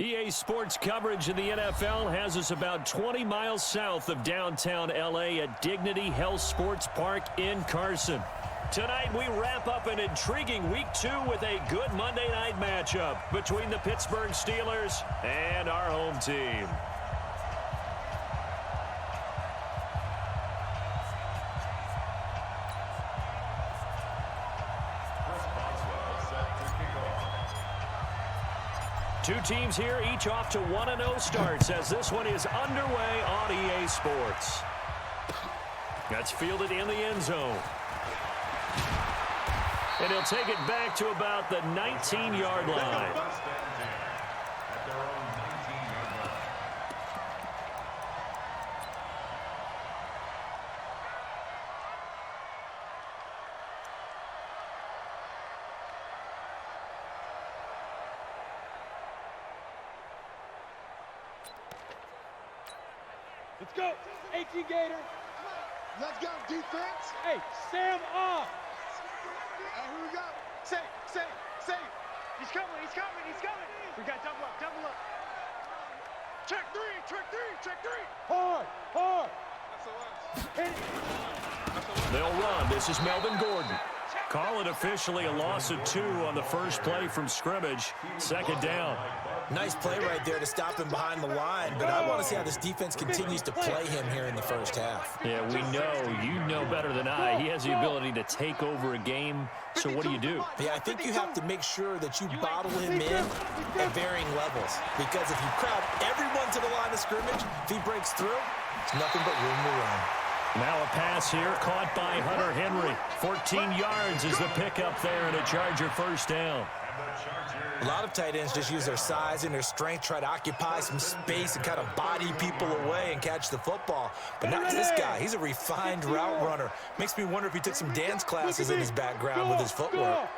EA Sports coverage of the NFL has us about 20 miles south of downtown L.A. at Dignity Health Sports Park in Carson. Tonight, we wrap up an intriguing Week 2 with a good Monday night matchup between the Pittsburgh Steelers and our home team. Two teams here, each off to 1-0 starts as this one is underway on EA Sports. That's fielded in the end zone. And he'll take it back to about the 19-yard line. Let's go. 18 Gator. Let's go, defense. Hey, Sam off. Hey, here we go. Say. He's coming. We got double up. Check three. Hard. Hit it. They'll run. This is Melvin Gordon. Call it officially a loss of 2 on the first play from scrimmage. Second down. Nice play right there to stop him behind the line, but I want to see how this defense continues to play him here in the first half. Yeah, we know. You know better than I. He has the ability to take over a game. So what do? Yeah, I think you have to make sure that you bottle him in at varying levels, because if you crowd everyone to the line of scrimmage, if he breaks through, it's nothing but room to run. Now a pass here, caught by Hunter Henry. 14 yards is the pickup there, and a Charger first down. A lot of tight ends just use their size and their strength, try to occupy some space and kind of body people away and catch the football. But not this guy. He's a refined route runner. Makes me wonder if he took some dance classes in his background with his footwork.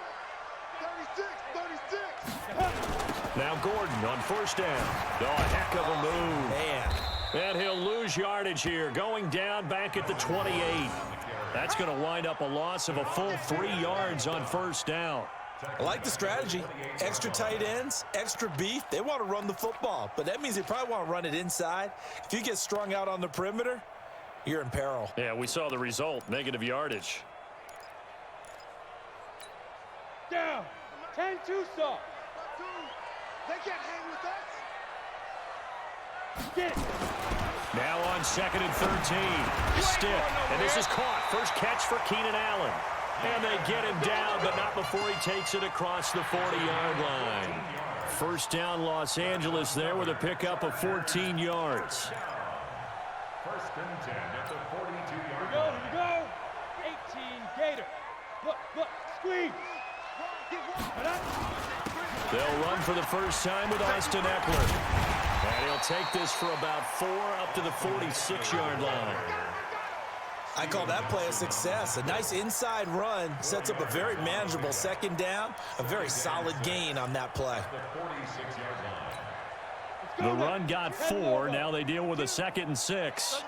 36. Now Gordon on first down. Oh, a heck of a move. Man. And he'll lose yardage here, going down back at the 28. That's going to wind up a loss of a full 3 yards on first down. I like the strategy. Extra tight ends, extra beef. They want to run the football, but that means they probably want to run it inside. If you get strung out on the perimeter, you're in peril. Yeah, we saw the result, negative yardage. Down. 10-2 stop. They can't hang with us. Get it. Now on 2nd and 13. Stiff, and this is caught. First catch for Keenan Allen. And they get him down, but not before he takes it across the 40-yard line. First down, Los Angeles there with a pickup of 14 yards. First and 10 at the 42-yard line. Here we go. 18 Gator. Look, squeeze. They'll run for the first time with Austin Eckler. And he'll take this for about 4 up to the 46-yard line. I call that play a success. A nice inside run sets up a very manageable second down. A very solid gain on that play. The run got 4. Now they deal with a 2nd and 6.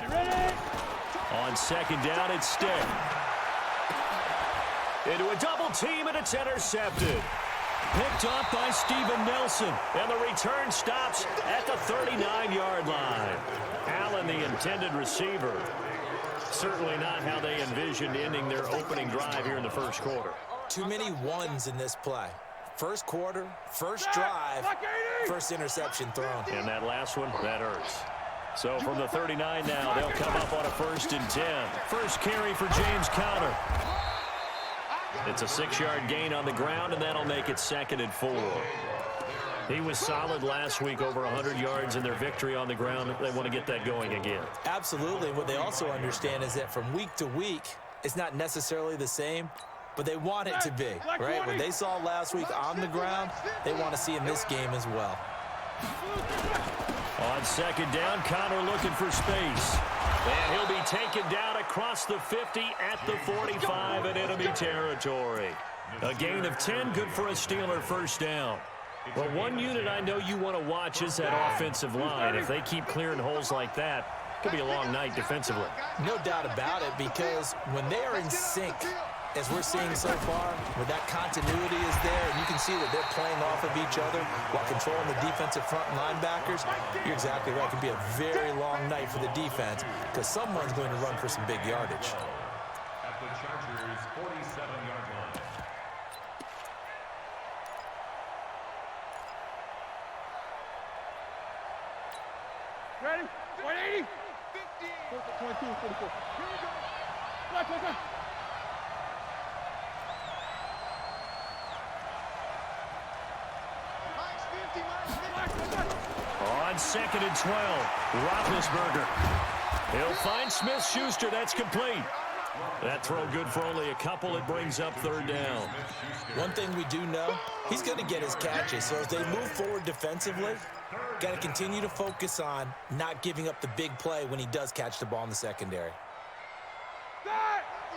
Ready. On 2nd down, it's Stick. Into a double team, and it's intercepted. Picked off by Steven Nelson, and the return stops at the 39-yard line. Allen, the intended receiver. Certainly not how they envisioned ending their opening drive here in the first quarter. Too many ones in this play. First quarter, first drive, first interception thrown. And that last one, that hurts. So from the 39 now, they'll come up on a 1st and 10. First carry for James Conner. It's a 6-yard gain on the ground, and that'll make it 2nd and 4. He was solid last week, over 100 yards in their victory on the ground. They want to get that going again. Absolutely. What they also understand is that from week to week, it's not necessarily the same, but they want it to be, right? What they saw last week on the ground, they want to see in this game as well. On 2nd down, Conner looking for space. And he'll be taken down across the 50 at the 45 in enemy territory. A gain of 10, good for a Steeler first down. Well, one unit I know you want to watch is that offensive line. If they keep clearing holes like that, it could be a long night defensively. No doubt about it, because when they are in sync, as we're seeing so far, where that continuity is there, and you can see that they're playing off of each other while controlling the defensive front and linebackers, you're exactly right. It could be a very long night for the defense because someone's going to run for some big yardage. At the Chargers' 47-yard line. Ready? 180. 22, 44. Here we go. Go. On 2nd and 12, Roethlisberger. He'll find Smith-Schuster. That's complete. That throw good for only a couple. It brings up 3rd down. One thing we do know, he's going to get his catches. So as they move forward defensively, got to continue to focus on not giving up the big play when he does catch the ball in the secondary.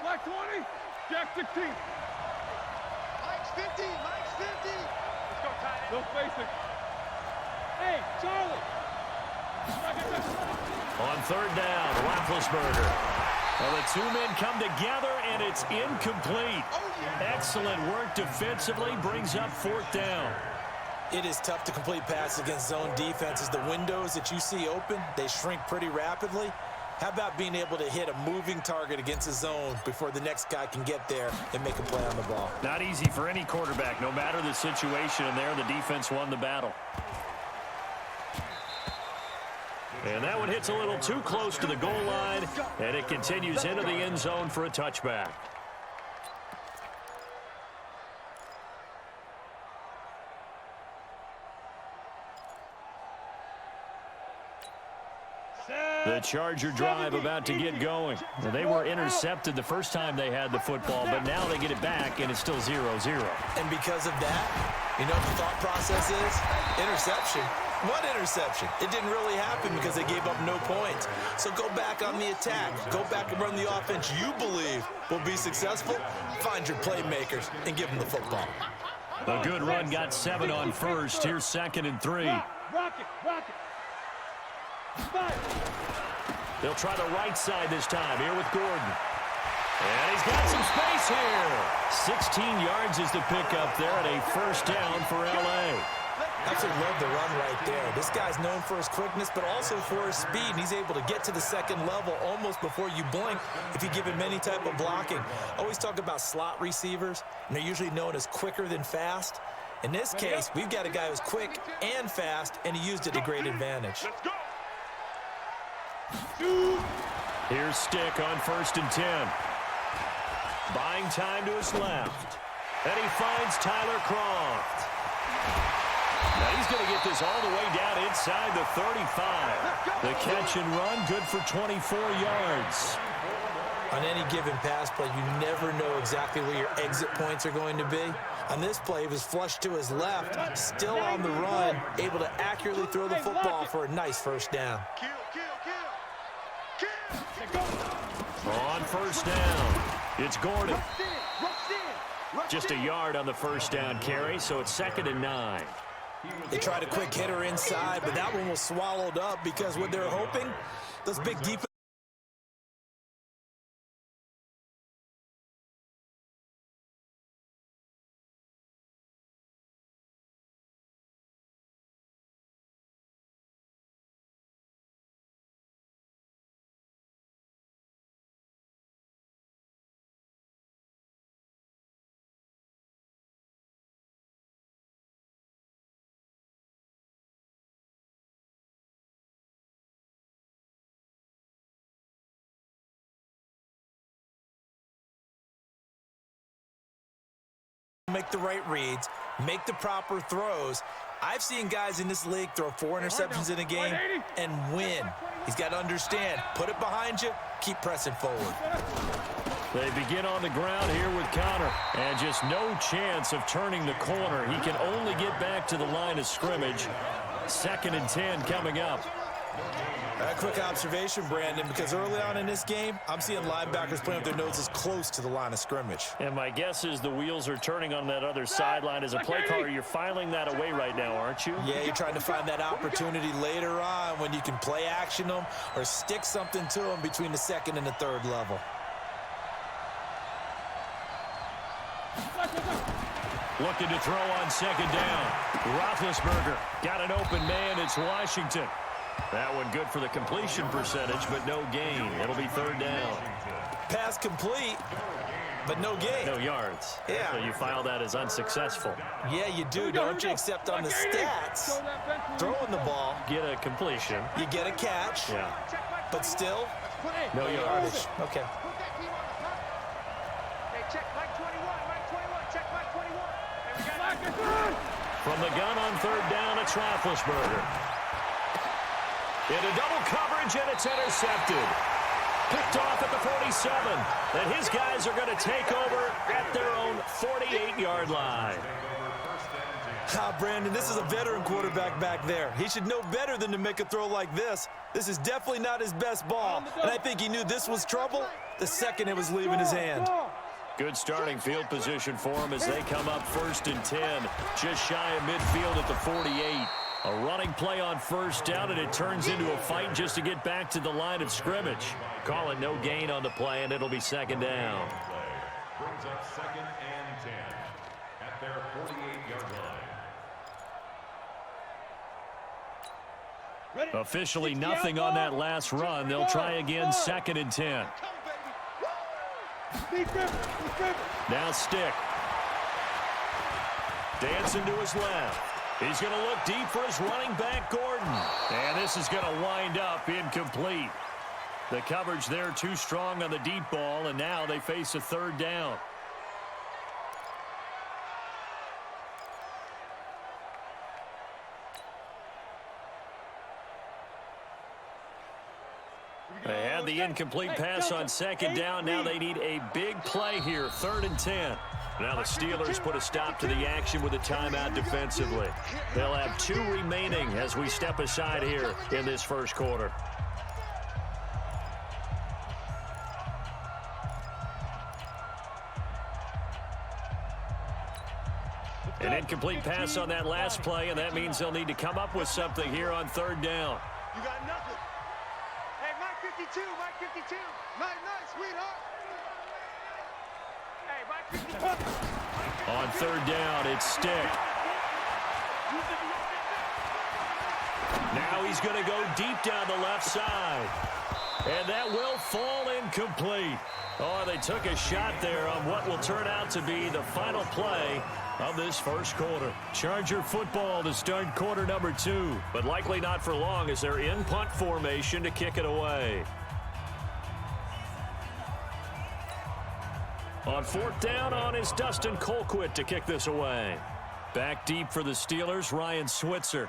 Black 20, Jack 16. Mike's 50, Mike's 50. Let's go, tight end. No spacing. Hey, Charlie. On 3rd down, Roethlisberger. Well, the two men come together, and it's incomplete. Excellent work defensively, brings up 4th down. It is tough to complete passes against zone defenses. The windows that you see open, they shrink pretty rapidly. How about being able to hit a moving target against a zone before the next guy can get there and make a play on the ball? Not easy for any quarterback, no matter the situation, and there the defense won the battle. And that one hits a little too close to the goal line, and it continues into the end zone for a touchback. The Charger drive about to get going. They were intercepted the first time they had the football, but now they get it back, and it's still 0-0. And because of that, you know what the thought process is? Interception. What interception? It didn't really happen because they gave up no points. So go back on the attack. Go back and run the offense you believe will be successful. Find your playmakers and give them the football. A good run got 7 on 1st. Here's 2nd and 3. Rock it. They'll try the right side this time here with Gordon. And he's got some space here. 16 yards is the pickup there at a 1st down for LA. Absolutely love the run right there. This guy's known for his quickness, but also for his speed. And he's able to get to the 2nd level almost before you blink if you give him any type of blocking. Always talk about slot receivers, and they're usually known as quicker than fast. In this case, we've got a guy who's quick and fast, and he used it to great advantage. Let's go. Here's Stick on 1st and 10. Buying time to his left. And he finds Tyler Croft. Now he's going to get this all the way down inside the 35. The catch and run, good for 24 yards. On any given pass play, you never know exactly where your exit points are going to be. On this play, he was flushed to his left, still on the run, able to accurately throw the football for a nice 1st down. Kill. On 1st down, it's Gordon. Just a yard on the 1st down carry, so it's 2nd and 9. They tried a quick hitter inside, but that one was swallowed up because what they're hoping, those big defense. Make the right reads, make the proper throws. I've seen guys in this league throw 4 interceptions in a game and win. He's got to understand, put it behind you, keep pressing forward. They begin on the ground here with Connor, and just no chance of turning the corner. He can only get back to the line of scrimmage. 2nd and 10 coming up. A quick observation, Brandon, because early on in this game, I'm seeing linebackers playing with their noses close to the line of scrimmage. And my guess is the wheels are turning on that other sideline. As a play caller, you're filing that away right now, aren't you? Yeah, you're trying to find that opportunity later on when you can play action them or stick something to them between the 2nd and the 3rd level. Looking to throw on second down. Roethlisberger got an open man. It's Washington. That one good for the completion percentage, but no gain. It'll be third down. Pass complete, but no gain. No yards. Yeah. So you file that as unsuccessful. Yeah, you do, don't you? Except on the stats, throwing the ball, Get a completion. you get a catch, Yeah. but still, No yardage. okay. Put that team on the top. Hey, check Mike 21. Mike 21. Check Mike 21. Hey, we got From the gun on third down, it's Roethlisberger. Into double coverage, and it's intercepted. Picked off at the 47. And his guys are going to take over at their own 48-yard line. Brandon, this is a veteran quarterback back there. He should know better than to make a throw like this. This is definitely not his best ball, and I think he knew this was trouble the second it was leaving his hand. Good starting field position for him as they come up 1st and 10. Just shy of midfield at the 48. A running play on first down, and it turns into a fight just to get back to the line of scrimmage. Call it no gain on the play, and it'll be second down. Brings up 2nd and 10 at their 48-yard line. Officially nothing on that last run. They'll try again 2nd and 10. Now Stick. Dancing to his left. He's going to look deep for his running back, Gordon. And this is going to wind up incomplete. The coverage there too strong on the deep ball, and now they face a third down. They had the incomplete pass on second down. Now they need a big play here, 3rd and 10. Now the Steelers put a stop to the action with a timeout defensively. They'll have 2 remaining as we step aside here in this first quarter. An incomplete pass on that last play, and that means they'll need to come up with something here on 3rd down. You got nothing. Hey, Mike 52. Mike 52. Night, sweetheart. Hey, Mike 52. On 3rd down, it's Stick. Now he's going to go deep down the left side. And that will fall incomplete. Oh, they took a shot there on what will turn out to be the final play of this first quarter. Charger football to start quarter number 2, but likely not for long as they're in punt formation to kick it away. On 4th down on is Dustin Colquitt to kick this away. Back deep for the Steelers, Ryan Switzer.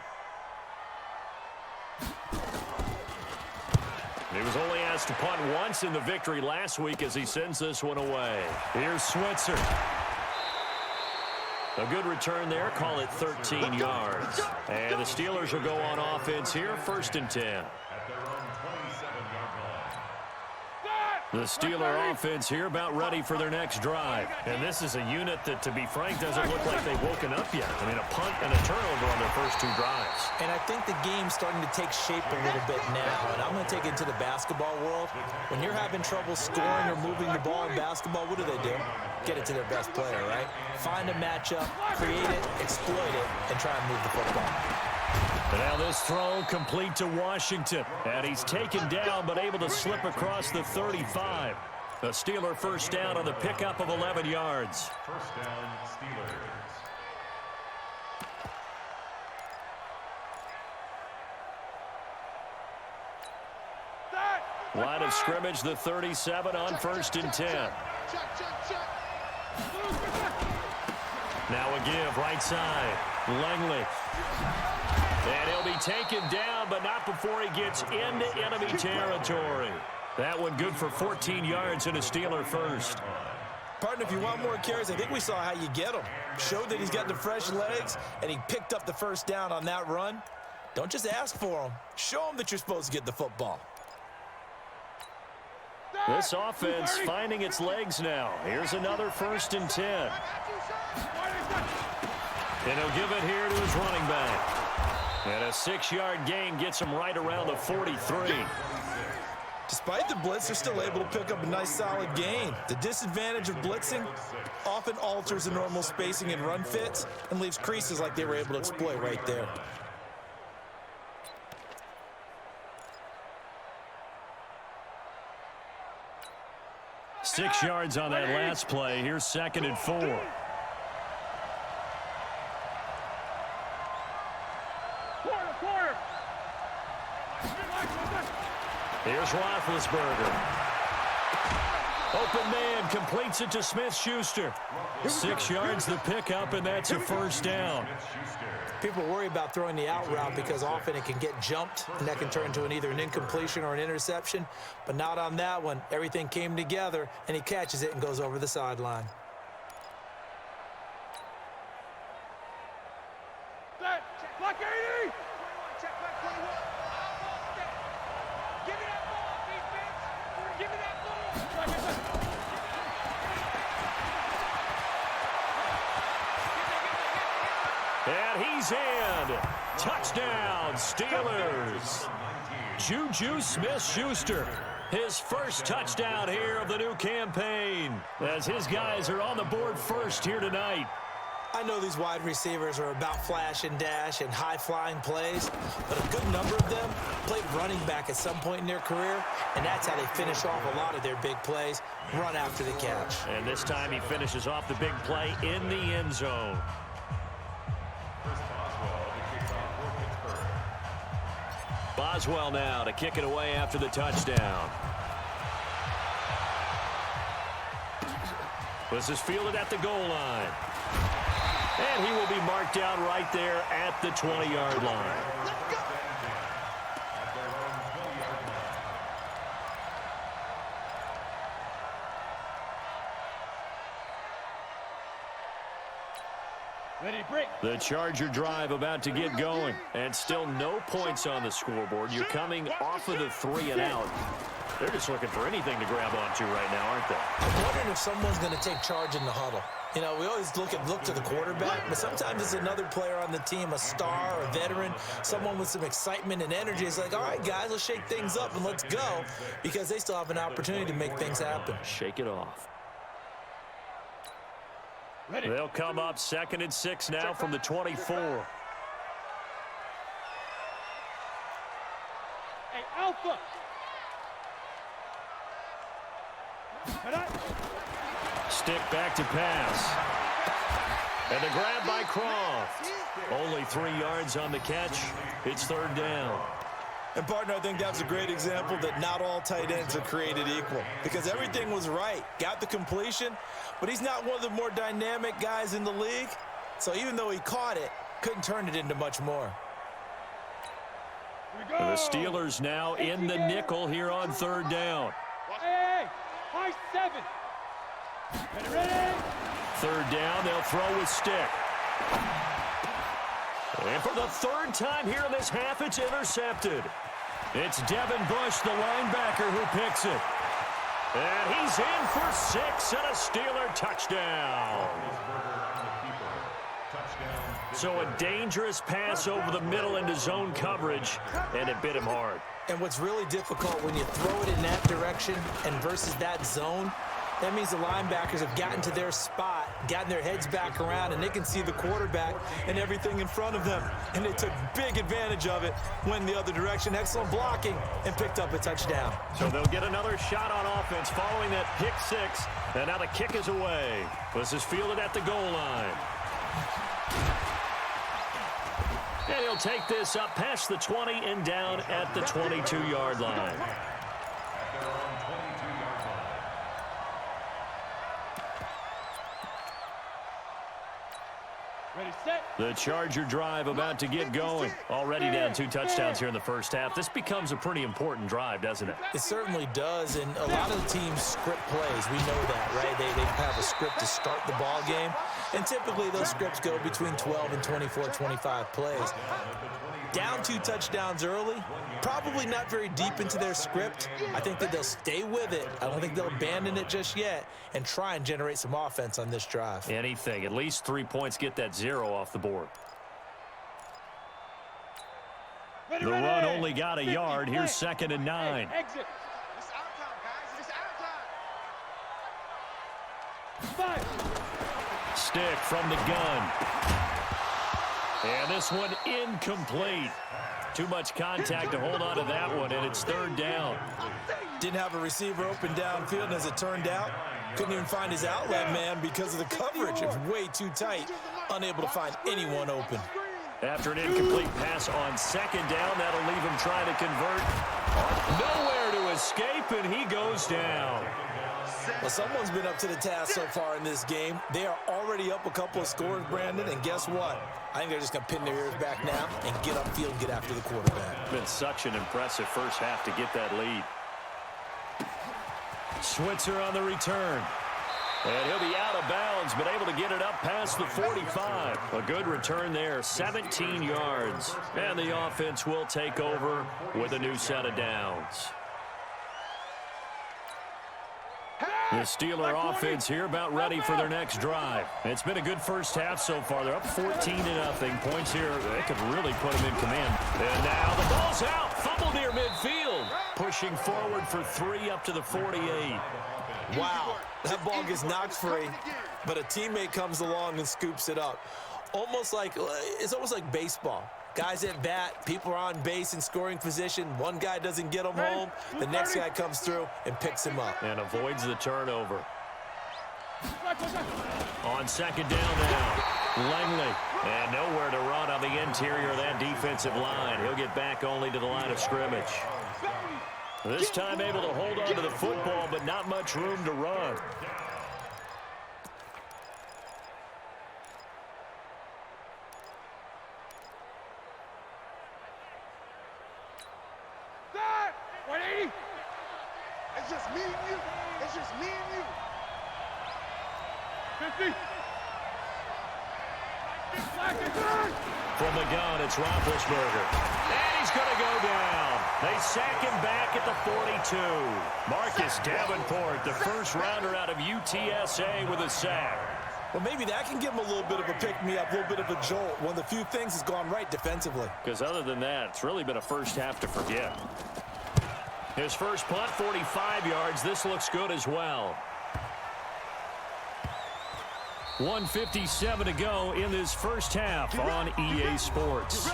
He was only asked to punt once in the victory last week as he sends this one away. Here's Switzer. A good return there. Call it 13 yards. And the Steelers will go on offense here, 1st and 10. At their own 27-yard line. The Steeler offense here about ready for their next drive. And this is a unit that, to be frank, doesn't look like they've woken up yet. I mean, a punt and a turnover on their first 2 drives. And I think the game's starting to take shape a little bit now. And I'm going to take it to the basketball world. When you're having trouble scoring or moving the ball in basketball, what do? Get it to their best player, right? Find a matchup, create it, exploit it, and try and move the football. And now this throw complete to Washington. And he's taken down but able to slip across the 35. A Steeler first down on the pickup of 11 yards. First down, Steelers. Line of scrimmage, the 37 on 1st and 10. Now a give, right side. Langley. And he'll be taken down, but not before he gets into enemy territory. That one good for 14 yards and a Steeler first. Partner, if you want more carries, I think we saw how you get him. Showed that he's got the fresh legs, and he picked up the first down on that run. Don't just ask for him. Show him that you're supposed to get the football. This offense finding its legs now. Here's another 1st and 10. And he'll give it here to his running back. And a 6-yard gain gets him right around the 43. Despite the blitz, they're still able to pick up a nice solid gain. The disadvantage of blitzing often alters the normal spacing and run fits and leaves creases like they were able to exploit right there. Six yards on that last play. Here's 2nd and 4. Quarter. Here's Roethlisberger. Open man, completes it to Smith-Schuster. 6 yards the pickup, and that's a first down. People worry about throwing the out route because often it can get jumped, and that can turn into either an incompletion or an interception. But not on that one. Everything came together, and he catches it and goes over the sideline. Block 80! 21, check back 21. Give me that ball, defense. Give me that ball. And he's in. Touchdown, Steelers. Juju Smith-Schuster. His first touchdown here of the new campaign, as his guys are on the board first here tonight. I know these wide receivers are about flash and dash and high-flying plays, but a good number of them played running back at some point in their career, and that's how they finish off a lot of their big plays, run after the catch. And this time he finishes off the big play in the end zone. Boswell now to kick it away after the touchdown. This is fielded at the goal line. And he will be marked down right there at the 20-yard line. Ready, break. The Charger drive about to get going. And still no points on the scoreboard. You're coming off of the 3 and out. They're just looking for anything to grab onto right now, aren't they? I'm wondering if someone's going to take charge in the huddle. You know, we always look to the quarterback, but sometimes it's another player on the team, a star, a veteran, someone with some excitement and energy. It's like, all right, guys, let's shake things up and let's go, because they still have an opportunity to make things happen. Shake it off. Ready. They'll come up 2nd and 6 now from the 24. Hey, Alpha. Stick back to pass. And the grab by Croft. Only 3 yards on the catch. It's 3rd down. And, partner, I think that's a great example that not all tight ends are created equal, because everything was right. Got the completion, but he's not one of the more dynamic guys in the league. So even though he caught it, couldn't turn it into much more. The Steelers now in the nickel here on 3rd down. Hey, high 7. Ready. 3rd down, they'll throw with stick. And for the 3rd time here in this half, it's intercepted. It's Devin Bush, the linebacker, who picks it. And he's in for 6 and a Steeler touchdown. So a dangerous pass over the middle into zone coverage, and it bit him hard. And what's really difficult when you throw it in that direction and versus that zone, that means the linebackers have gotten to their spot, gotten their heads back around, and they can see the quarterback and everything in front of them. And they took big advantage of it, went the other direction, excellent blocking, and picked up a touchdown. So they'll get another shot on offense following that pick 6. And now the kick is away. This is fielded at the goal line. And he'll take this up past the 20 and down at the 22-yard line. Ready, set. The Charger drive about to get going. Already down 2 touchdowns here in the first half. This becomes a pretty important drive, doesn't it? It certainly does, and a lot of the teams script plays. We know that, right? They have a script to start the ball game, and typically those scripts go between 12 and 24, 25 plays. Down 2 touchdowns early, probably not very deep into their script. I think that they'll stay with it. I don't think they'll abandon it just yet and try and generate some offense on this drive. Anything. At least 3 points, get that 0 off the board. The run only got a yard. Here's 2nd and 9. Exit. Stick from the gun. And this one incomplete. Too much contact to hold on to that one, and it's third down. Didn't have a receiver open downfield, and as it turned out, couldn't even find his outlet man because of the coverage. It was way too tight, unable to find anyone open. After an incomplete pass on second down, that'll leave him trying to convert. Nowhere to escape, and he goes down. Well, someone's been up to the task so far in this game. They are already up a couple of scores, Brandon, and guess what? I think they're just going to pin their ears back now and get upfield and get after the quarterback. Been such an impressive first half to get that lead. Switzer on the return. And he'll be out of bounds, but able to get it up past the 45. A good return there, 17 yards. And the offense will take over with a new set of downs. The Steeler offense here about ready for their next drive. It's been a good first half so far. They're up 14-0. Points here, they could really put them in command. And now the ball's out. Fumble near midfield. Pushing forward for 3 up to the 48. Wow, that ball gets knocked free, but a teammate comes along and scoops it up. It's almost like baseball. Guys at bat, people are on base in scoring position. One guy doesn't get him home. The next guy comes through and picks him up. And avoids the turnover. On second down now, Langley. And nowhere to run on the interior of that defensive line. He'll get back only to the line of scrimmage. This time able to hold on to the football, but not much room to run. It's just me and you. It's just me and you. 50. From the gun, it's Roethlisberger. And he's going to go down. They sack him back at the 42. Marcus Davenport, the first rounder out of UTSA with a sack. Well, maybe that can give him a little bit of a pick-me-up, a little bit of a jolt. One of the few things has gone right defensively. Because other than that, it's really been a first half to forget. His first punt, 45 yards. This looks good as well. 1:57 to go in this first half on EA Sports.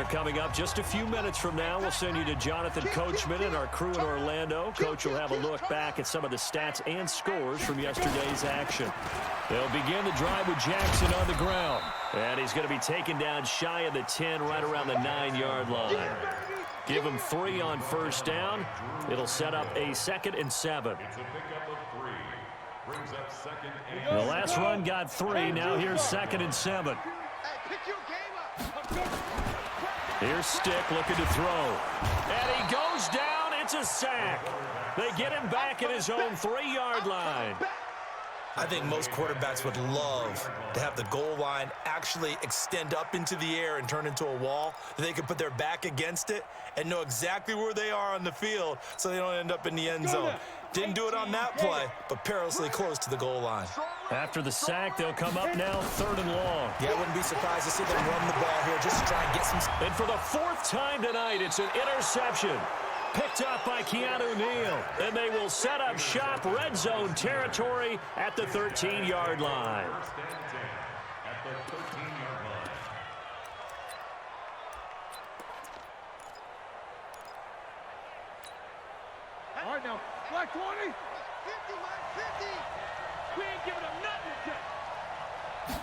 Coming up just a few minutes from now, we'll send you to Jonathan Coachman and our crew in Orlando. Coach will have a look back at some of the stats and scores from yesterday's action. They'll begin the drive with Jackson on the ground. And he's going to be taken down shy of the 10, right around the 9-yard line. Give him 3 on first down. It'll set up a 2nd and 7. The last run got 3. Now here's 2nd and 7. Here's Stick looking to throw. And he goes down. It's a sack. They get him back at his own 3-yard line. I think most quarterbacks would love to have the goal line actually extend up into the air and turn into a wall. They could put their back against it and know exactly where they are on the field so they don't end up in the end zone. Didn't do it on that play, but perilously close to the goal line. After the sack, they'll come up now 3rd and long. Yeah, I wouldn't be surprised to see them run the ball here just to try and get some. And for the 4th time tonight, it's an interception. Picked up by Keanu Neal. And they will set up shop red zone territory at the 13-yard line. All right, now, black 20. 50, Mike, 50. We ain't giving them nothing yet.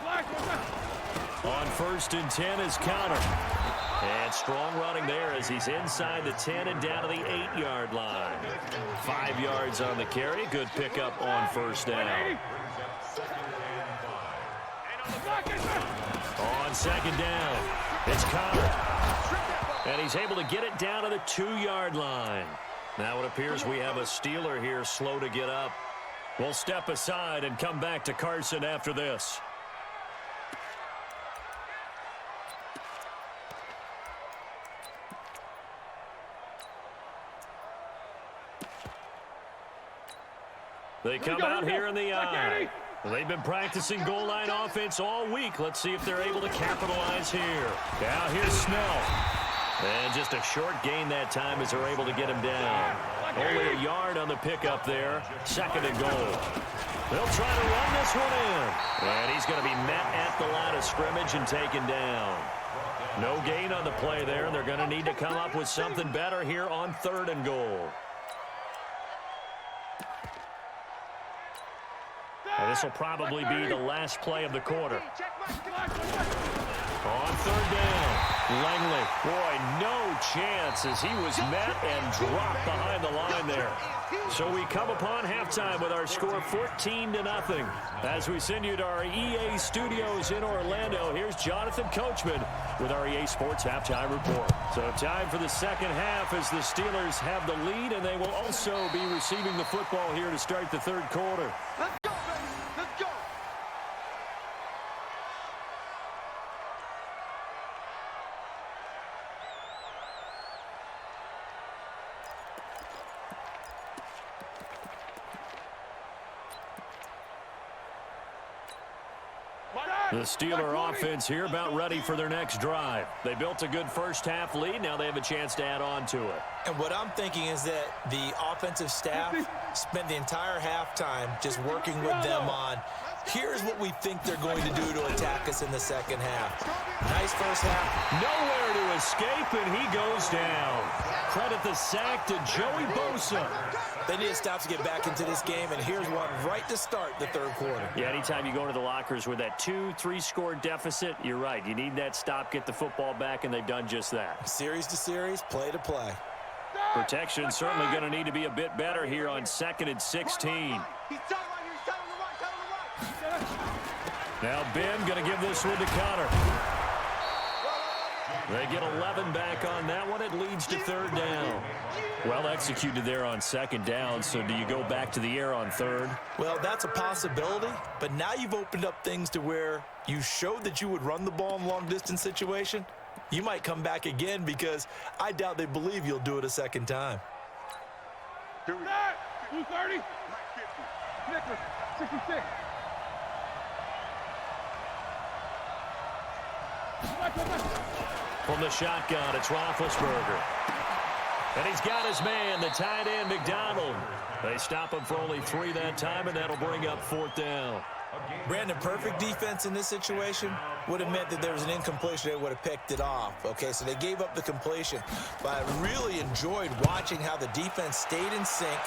Black 1. On 1st and 10 is Counter. And strong running there as he's inside the 10 and down to the 8-yard line. 5 yards on the carry. Good pickup on first down. On second down, it's Counter. And he's able to get it down to the 2-yard line. Now it appears we have a Steeler here slow to get up. We'll step aside and come back to Carson after this. They come out here in the eye. They've been practicing goal line offense all week. Let's see if they're able to capitalize here. Now here's Snell. And just a short gain that time as they're able to get him down. Only a yard on the pickup there. 2nd and goal. They'll try to run this one in. And he's going to be met at the line of scrimmage and taken down. No gain on the play there, and they're going to need to come up with something better here on 3rd and goal. Now, this will probably be the last play of the quarter. On 3rd down, Langley. Boy, no chance as he was met and dropped behind the line there. So we come upon halftime with our score 14-0. As we send you to our EA studios in Orlando, here's Jonathan Coachman with our EA Sports Halftime Report. So time for the second half as the Steelers have the lead, and they will also be receiving the football here to start the 3rd quarter. Let's go, baby. Let's go. The Steeler offense here about ready for their next drive. They built a good first-half lead. Now they have a chance to add on to it. And what I'm thinking is that the offensive staff spent the entire halftime just working with them on, here's what we think they're going to do to attack us in the second half. Nice first half. Nowhere to escape, and he goes down. Credit the sack to Joey Bosa. They need to stop to get back into this game, and here's one right to start the 3rd quarter. Yeah, anytime you go to the lockers with that 2-3 score deficit, you're right. You need that stop, get the football back, and they've done just that. Series to series, play to play. Protection certainly going to need to be a bit better here on 2nd and 16. He's telling right here. He's telling the right. Now Ben going to give this one to Connor. They get 11 back on that one. It leads to 3rd down. Well executed there on 2nd down, so do you go back to the air on 3rd? Well, that's a possibility, but now you've opened up things to where you showed that you would run the ball in long-distance situation. You might come back again because I doubt they believe you'll do it a 2nd time. 230. Nicholas, 66. From the shotgun, it's Roethlisberger. And he's got his man, the tight end, McDonald. They stop him for only 3 that time, and that'll bring up 4th down. Brandon, perfect defense in this situation would have meant that there was an incompletion. They would have picked it off. Okay, so they gave up the completion. But I really enjoyed watching how the defense stayed in sync,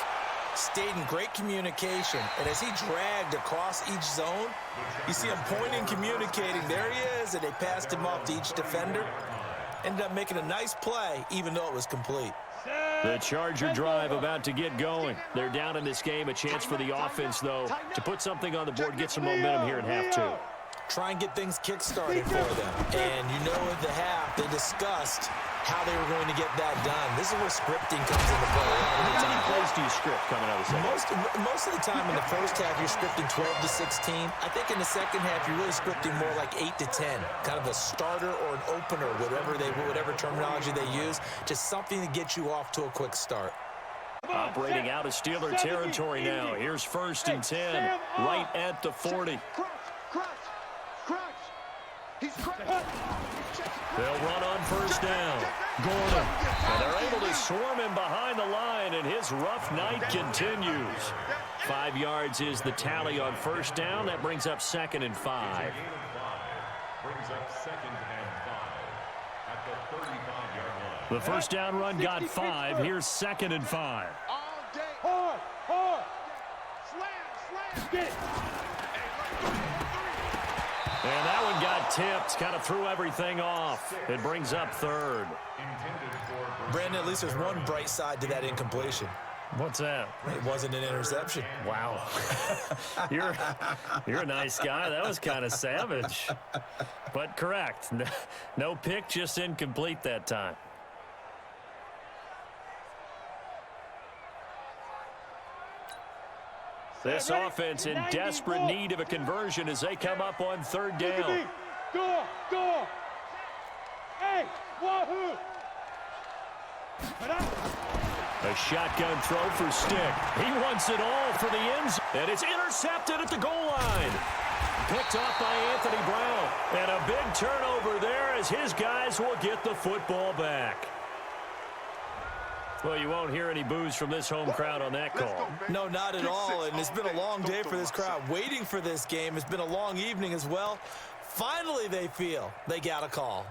stayed in great communication. And as he dragged across each zone, you see him pointing, communicating. There he is, and they passed him off to each defender. Ended up making a nice play, even though it was complete. The Charger drive about to get going. They're down in this game. A chance for the offense, though, to put something on the board, get some momentum here in half 2. Try and get things kick-started for them. And you know at the half, they discussed how they were going to get that done. This is where scripting comes into play. How many plays do you script coming out of the second? Most of the time in the first half, you're scripting 12 to 16. I think in the second half, you're really scripting more like 8 to 10. Kind of a starter or an opener, whatever terminology they use. Just something to get you off to a quick start. Operating out of Steeler territory now. Here's 1st and 10, right at the 40. They'll run on 1st down. Gordon. And they're able to swarm him behind the line, and his rough night continues. 5 yards is the tally on 1st down. That brings up 2nd and 5. Brings up 2nd and 5 at the 35-yard line. The 1st down run got 5. Here's 2nd and 5. All day. Hard. Slam. Get. And that one got tipped, kind of threw everything off. It brings up 3rd. Brandon, at least there's one bright side to that incompletion. What's that? It wasn't an interception. Wow. You're a nice guy. That was kind of savage. But correct. No pick, just incomplete that time. This offense in desperate need of a conversion as they come up on 3rd down. Go. Hey, wahoo. A shotgun throw for Stick. He wants it all for the end zone. And it's intercepted at the goal line. Picked off by Anthony Brown. And a big turnover there as his guys will get the football back. Well, you won't hear any boos from this home crowd on that call. No, not at all. And it's been a long day for this crowd. Waiting for this game. It's been a long evening as well. Finally, they feel they got a call.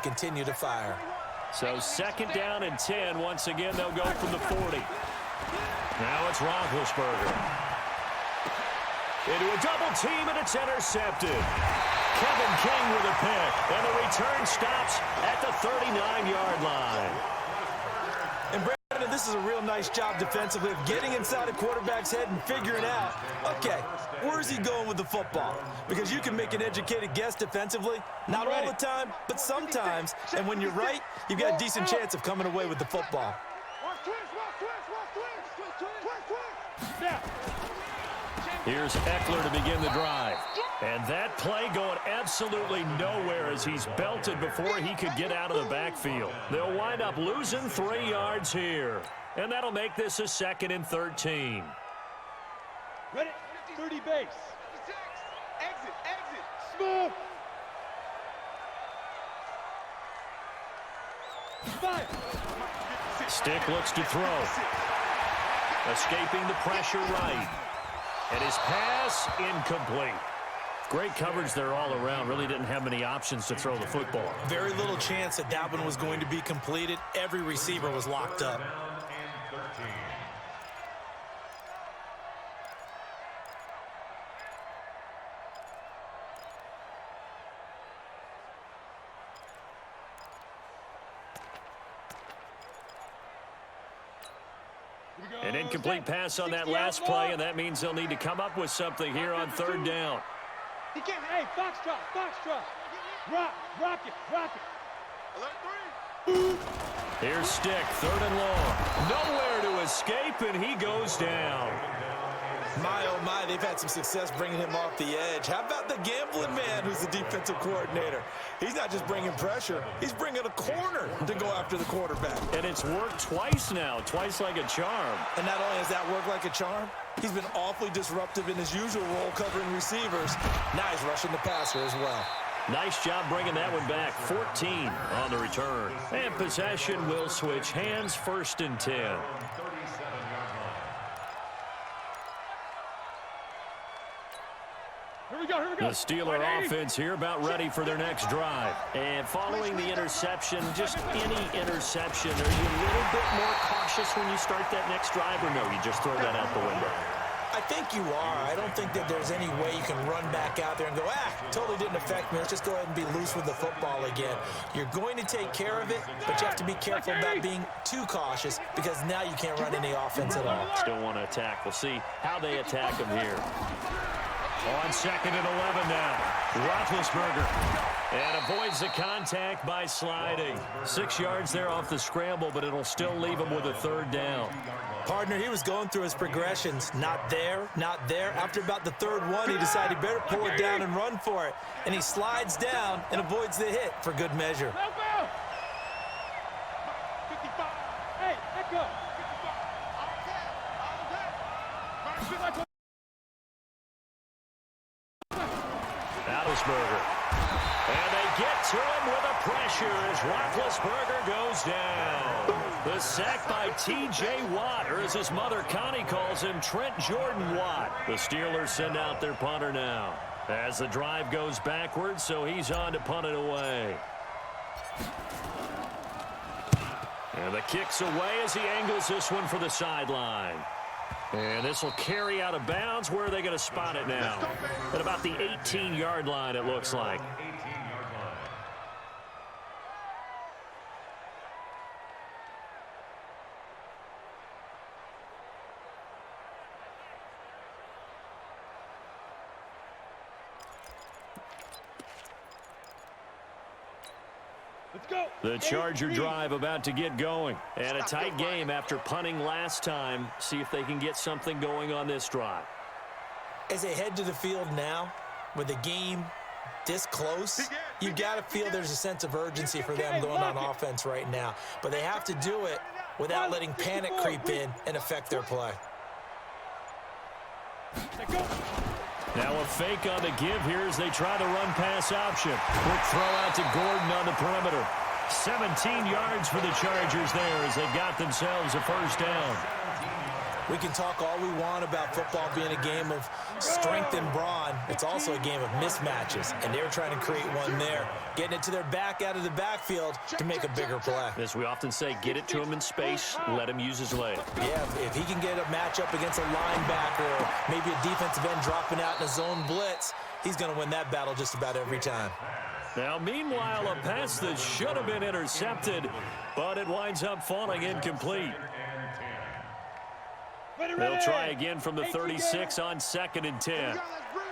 Continue to fire. So 2nd down and 10. Once again, they'll go from the 40. Now it's Roethlisberger. Into a double team, and it's intercepted. Kevin King with a pick. And the return stops at the 39-yard line. And Brandon, this is a real nice job defensively of getting inside a quarterback's head and figuring out, okay, where's he going with the football? Because you can make an educated guess defensively, not all the time, but sometimes. And when you're right, you've got a decent chance of coming away with the football. Here's Eckler to begin the drive. And that play going absolutely nowhere as he's belted before he could get out of the backfield. They'll wind up losing 3 yards here. And that'll make this a 2nd and 13. Ready? 30 base. Exit. Smooth. 5. Stick looks to throw. Escaping the pressure right. And his pass incomplete. Great coverage there all around. Really didn't have many options to throw the football. Very little chance that that one was going to be completed. Every receiver was locked up. An incomplete pass on that last play, and that means they'll need to come up with something here on third down. He can't. Hey, Foxtrot. Rock it. Here's Stick, third and long. Nowhere to escape, and he goes down. My, oh my, they've had some success bringing him off the edge. How about the gambling man who's the defensive coordinator? He's not just bringing pressure. He's bringing a corner to go after the quarterback. And it's worked twice now, twice like a charm. And not only has that worked like a charm, he's been awfully disruptive in his usual role covering receivers. Now he's rushing the passer as well. Nice job bringing that one back. 14 on the return. And possession will switch hands, 1st and 10. Here we go. The Steeler offense here about ready for their next drive. And following the interception, just any interception, are you a little bit more cautious when you start that next drive, or no, you just throw that out the window? I think you are. I don't think that there's any way you can run back out there and go, totally didn't affect me. Let's just go ahead and be loose with the football again. You're going to take care of it, but you have to be careful about being too cautious because now you can't run any offense at all. Still want to attack. We'll see how they attack him here. On 2nd and 11 now. Roethlisberger. And avoids the contact by sliding. 6 yards there off the scramble, but it'll still leave him with a 3rd down. Partner, he was going through his progressions. Not there, not there. After about the 3rd one, he decided he better pull it down and run for it. And he slides down and avoids the hit for good measure. 55. Hey, let go. Roethlisberger. And they get to him with a pressure as Roethlisberger goes down. The sack by T.J. Watt, or as his mother Connie calls him, Trent Jordan Watt. The Steelers send out their punter now as the drive goes backwards, so he's on to punt it away. And the kick's away as he angles this one for the sideline. And this will carry out of bounds. Where are they going to spot it now? At about the 18-yard line, it looks like. Let's go. The Charger drive about to get going. And a tight game after punting last time. See if they can get something going on this drive. As they head to the field now, with the game this close, you've got to feel there's a sense of urgency for them going on offense right now. But they have to do it without letting panic creep in and affect their play. Now a fake on the give here as they try the run-pass option. Quick throw out to Gordon on the perimeter. 17 yards for the Chargers there as they got themselves a 1st down. We can talk all we want about football being a game of strength and brawn. It's also a game of mismatches, and they're trying to create one there, getting it to their back out of the backfield to make a bigger play. As we often say, get it to him in space, let him use his leg. Yeah, if he can get a matchup against a linebacker or maybe a defensive end dropping out in a zone blitz, he's going to win that battle just about every time. Now, meanwhile, a pass that should have been intercepted, but it winds up falling incomplete. They'll try again from the 36 on 2nd and 10. Let's bring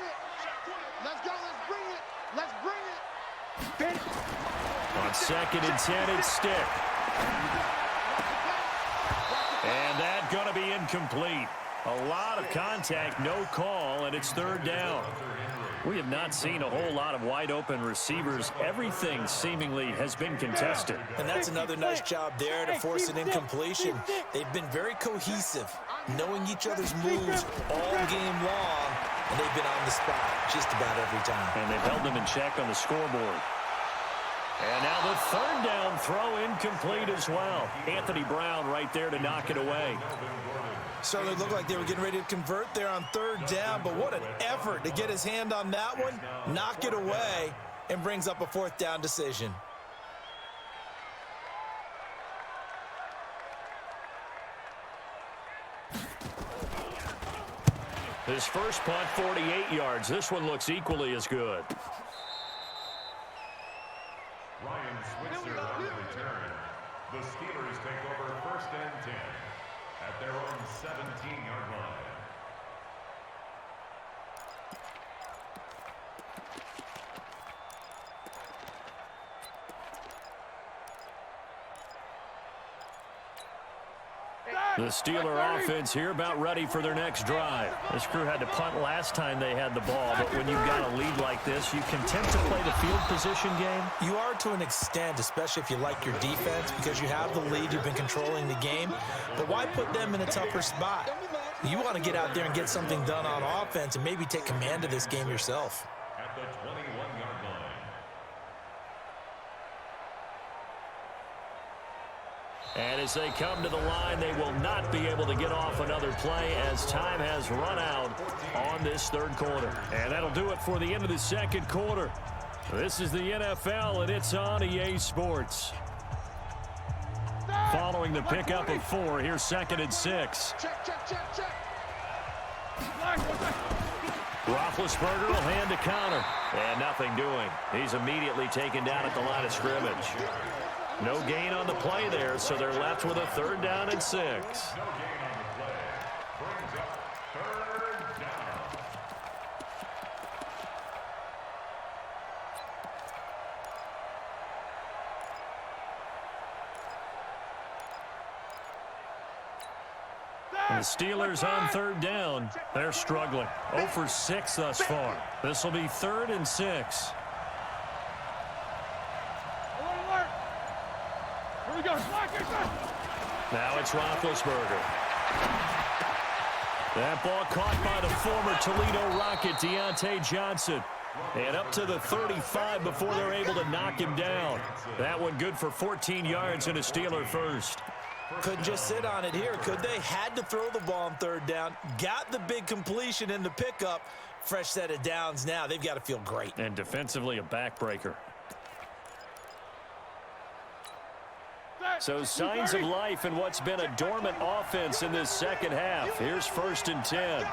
it. On 2nd and 10, it's Stick. And that's going to be incomplete. A lot of contact, no call, and it's 3rd down. We have not seen a whole lot of wide-open receivers. Everything seemingly has been contested. And that's another nice job there to force an incompletion. They've been very cohesive, knowing each other's moves all game long, and they've been on the spot just about every time. And they've held them in check on the scoreboard. And now the third down throw incomplete as well. Anthony Brown right there to knock it away. Certainly looked like they were getting ready to convert there on third down, but what an effort to get his hand on that one, knock it away, and brings up a fourth down decision. His first punt, 48 yards. This one looks equally as good. Ryan Switzer on the return. The Steelers take over 1st and 10 at their own 17-yard line. The Steeler offense here about ready for their next drive. This crew had to punt last time they had the ball, but when you've got a lead like this, you can tend to play the field position game. You are to an extent, especially if you like your defense, because you have the lead, you've been controlling the game. But why put them in a tougher spot? You want to get out there and get something done on offense and maybe take command of this game yourself. At the 21-yard line. And as they come to the line, they will not be able to get off another play as time has run out on this third quarter. And that'll do it for the end of the second quarter. This is the NFL, and it's on EA Sports. Following the pickup of 4, here's 2nd and 6. Check. Roethlisberger will hand to Connor. And nothing doing. He's immediately taken down at the line of scrimmage. No gain on the play there, so they're left with a 3rd down and 6. No gain on the play. Brings up 3rd down. The Steelers on 3rd down. They're struggling. 0 for 6 thus far. This will be 3rd and 6. Now it's Roethlisberger. That ball caught by the former Toledo Rocket, Deontay Johnson. And up to the 35 before they're able to knock him down. That one good for 14 yards and a Steeler first. Couldn't just sit on it here, could they? Had to throw the ball on 3rd down. Got the big completion in the pickup. Fresh set of downs now. They've got to feel great. And defensively a backbreaker. So signs of life in what's been a dormant offense in this second half. Here's 1st and 10.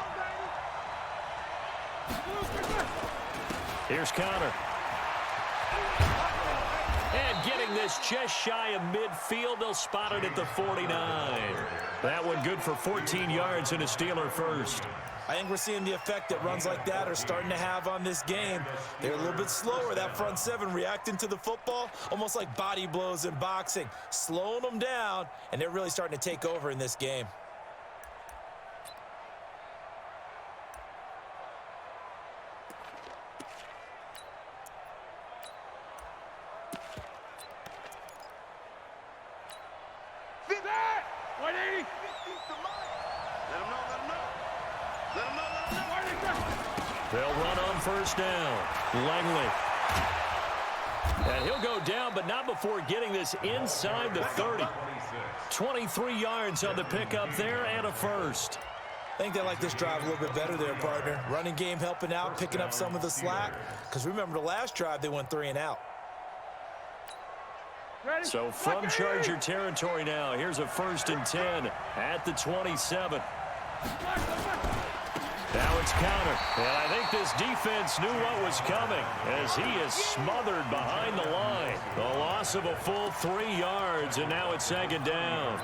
Here's Connor. And getting this just shy of midfield, they'll spot it at the 49. That one good for 14 yards and a Steeler first. I think we're seeing the effect that runs like that are starting to have on this game. They're a little bit slower, that front 7 reacting to the football, almost like body blows in boxing, slowing them down, and they're really starting to take over in this game. They'll run on 1st down. Langley. And he'll go down, but not before getting this inside the 30. 23 yards on the pickup there and a first. I think they like this drive a little bit better there, partner. Running game helping out, picking up some of the slack. Because remember, the last drive, they went 3 and out. So from Charger territory now, here's a 1st and 10 at the 27. Now it's Connor, and I think this defense knew what was coming as he is smothered behind the line. The loss of a full 3 yards, and now it's 2nd down.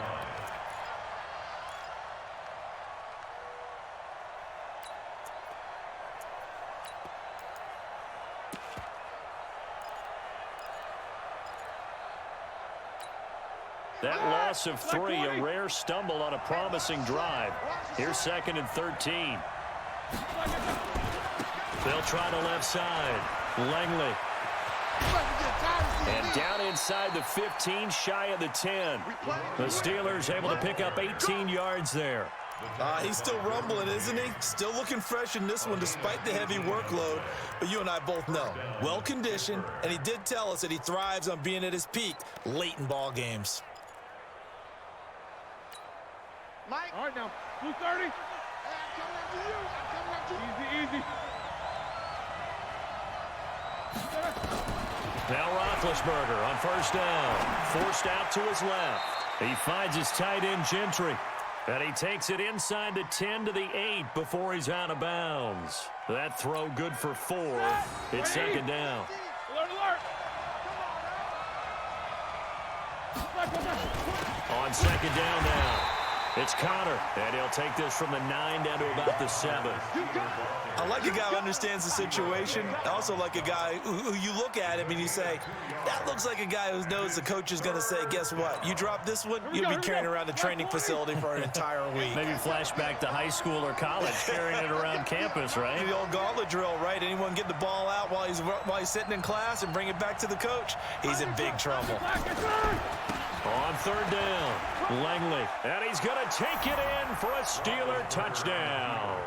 That loss of 3, a rare stumble on a promising drive. Here's 2nd and 13. They'll try the left side. Langley. And down inside the 15, shy of the 10. The Steelers able to pick up 18 yards there. He's still rumbling, isn't he? Still looking fresh in this one despite the heavy workload. But you and I both know, well-conditioned, and he did tell us that he thrives on being at his peak late in ball games. Mike. All right, now, 230. Hey, I'm coming after you. I'm coming after you. Easy, easy. Now Roethlisberger on first down. Forced out to his left. He finds his tight end Gentry. And he takes it inside the 10 to the 8 before he's out of bounds. That throw good for 4. It's second down. Alert, alert. On second down now. It's Connor, and he'll take this from the 9 down to about the 7. I like a guy who understands the situation. I also like a guy who you look at him and you say, that looks like a guy who knows the coach is going to say, guess what? You drop this one, you'll be carrying around the training facility for an entire week. Maybe flashback to high school or college, carrying it around campus, right? The old gauntlet drill, right? Anyone get the ball out while he's sitting in class and bring it back to the coach, he's in big trouble. On third down, Langley, and he's going to take it in for a Steeler touchdown.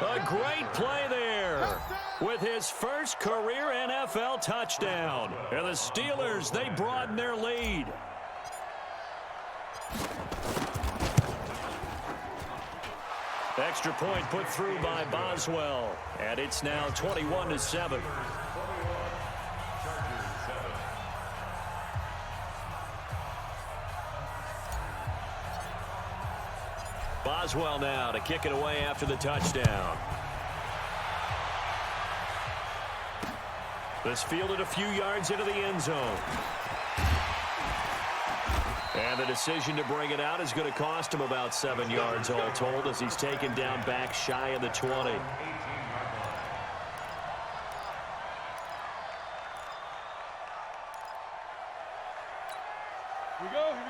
A great play there with his first career NFL touchdown. And the Steelers, they broaden their lead. Extra point put through by Boswell, and it's now 21-7. Boswell now to kick it away after the touchdown. This fielded a few yards into the end zone. And the decision to bring it out is going to cost him about 7 yards all told as he's taken down back shy of the 20.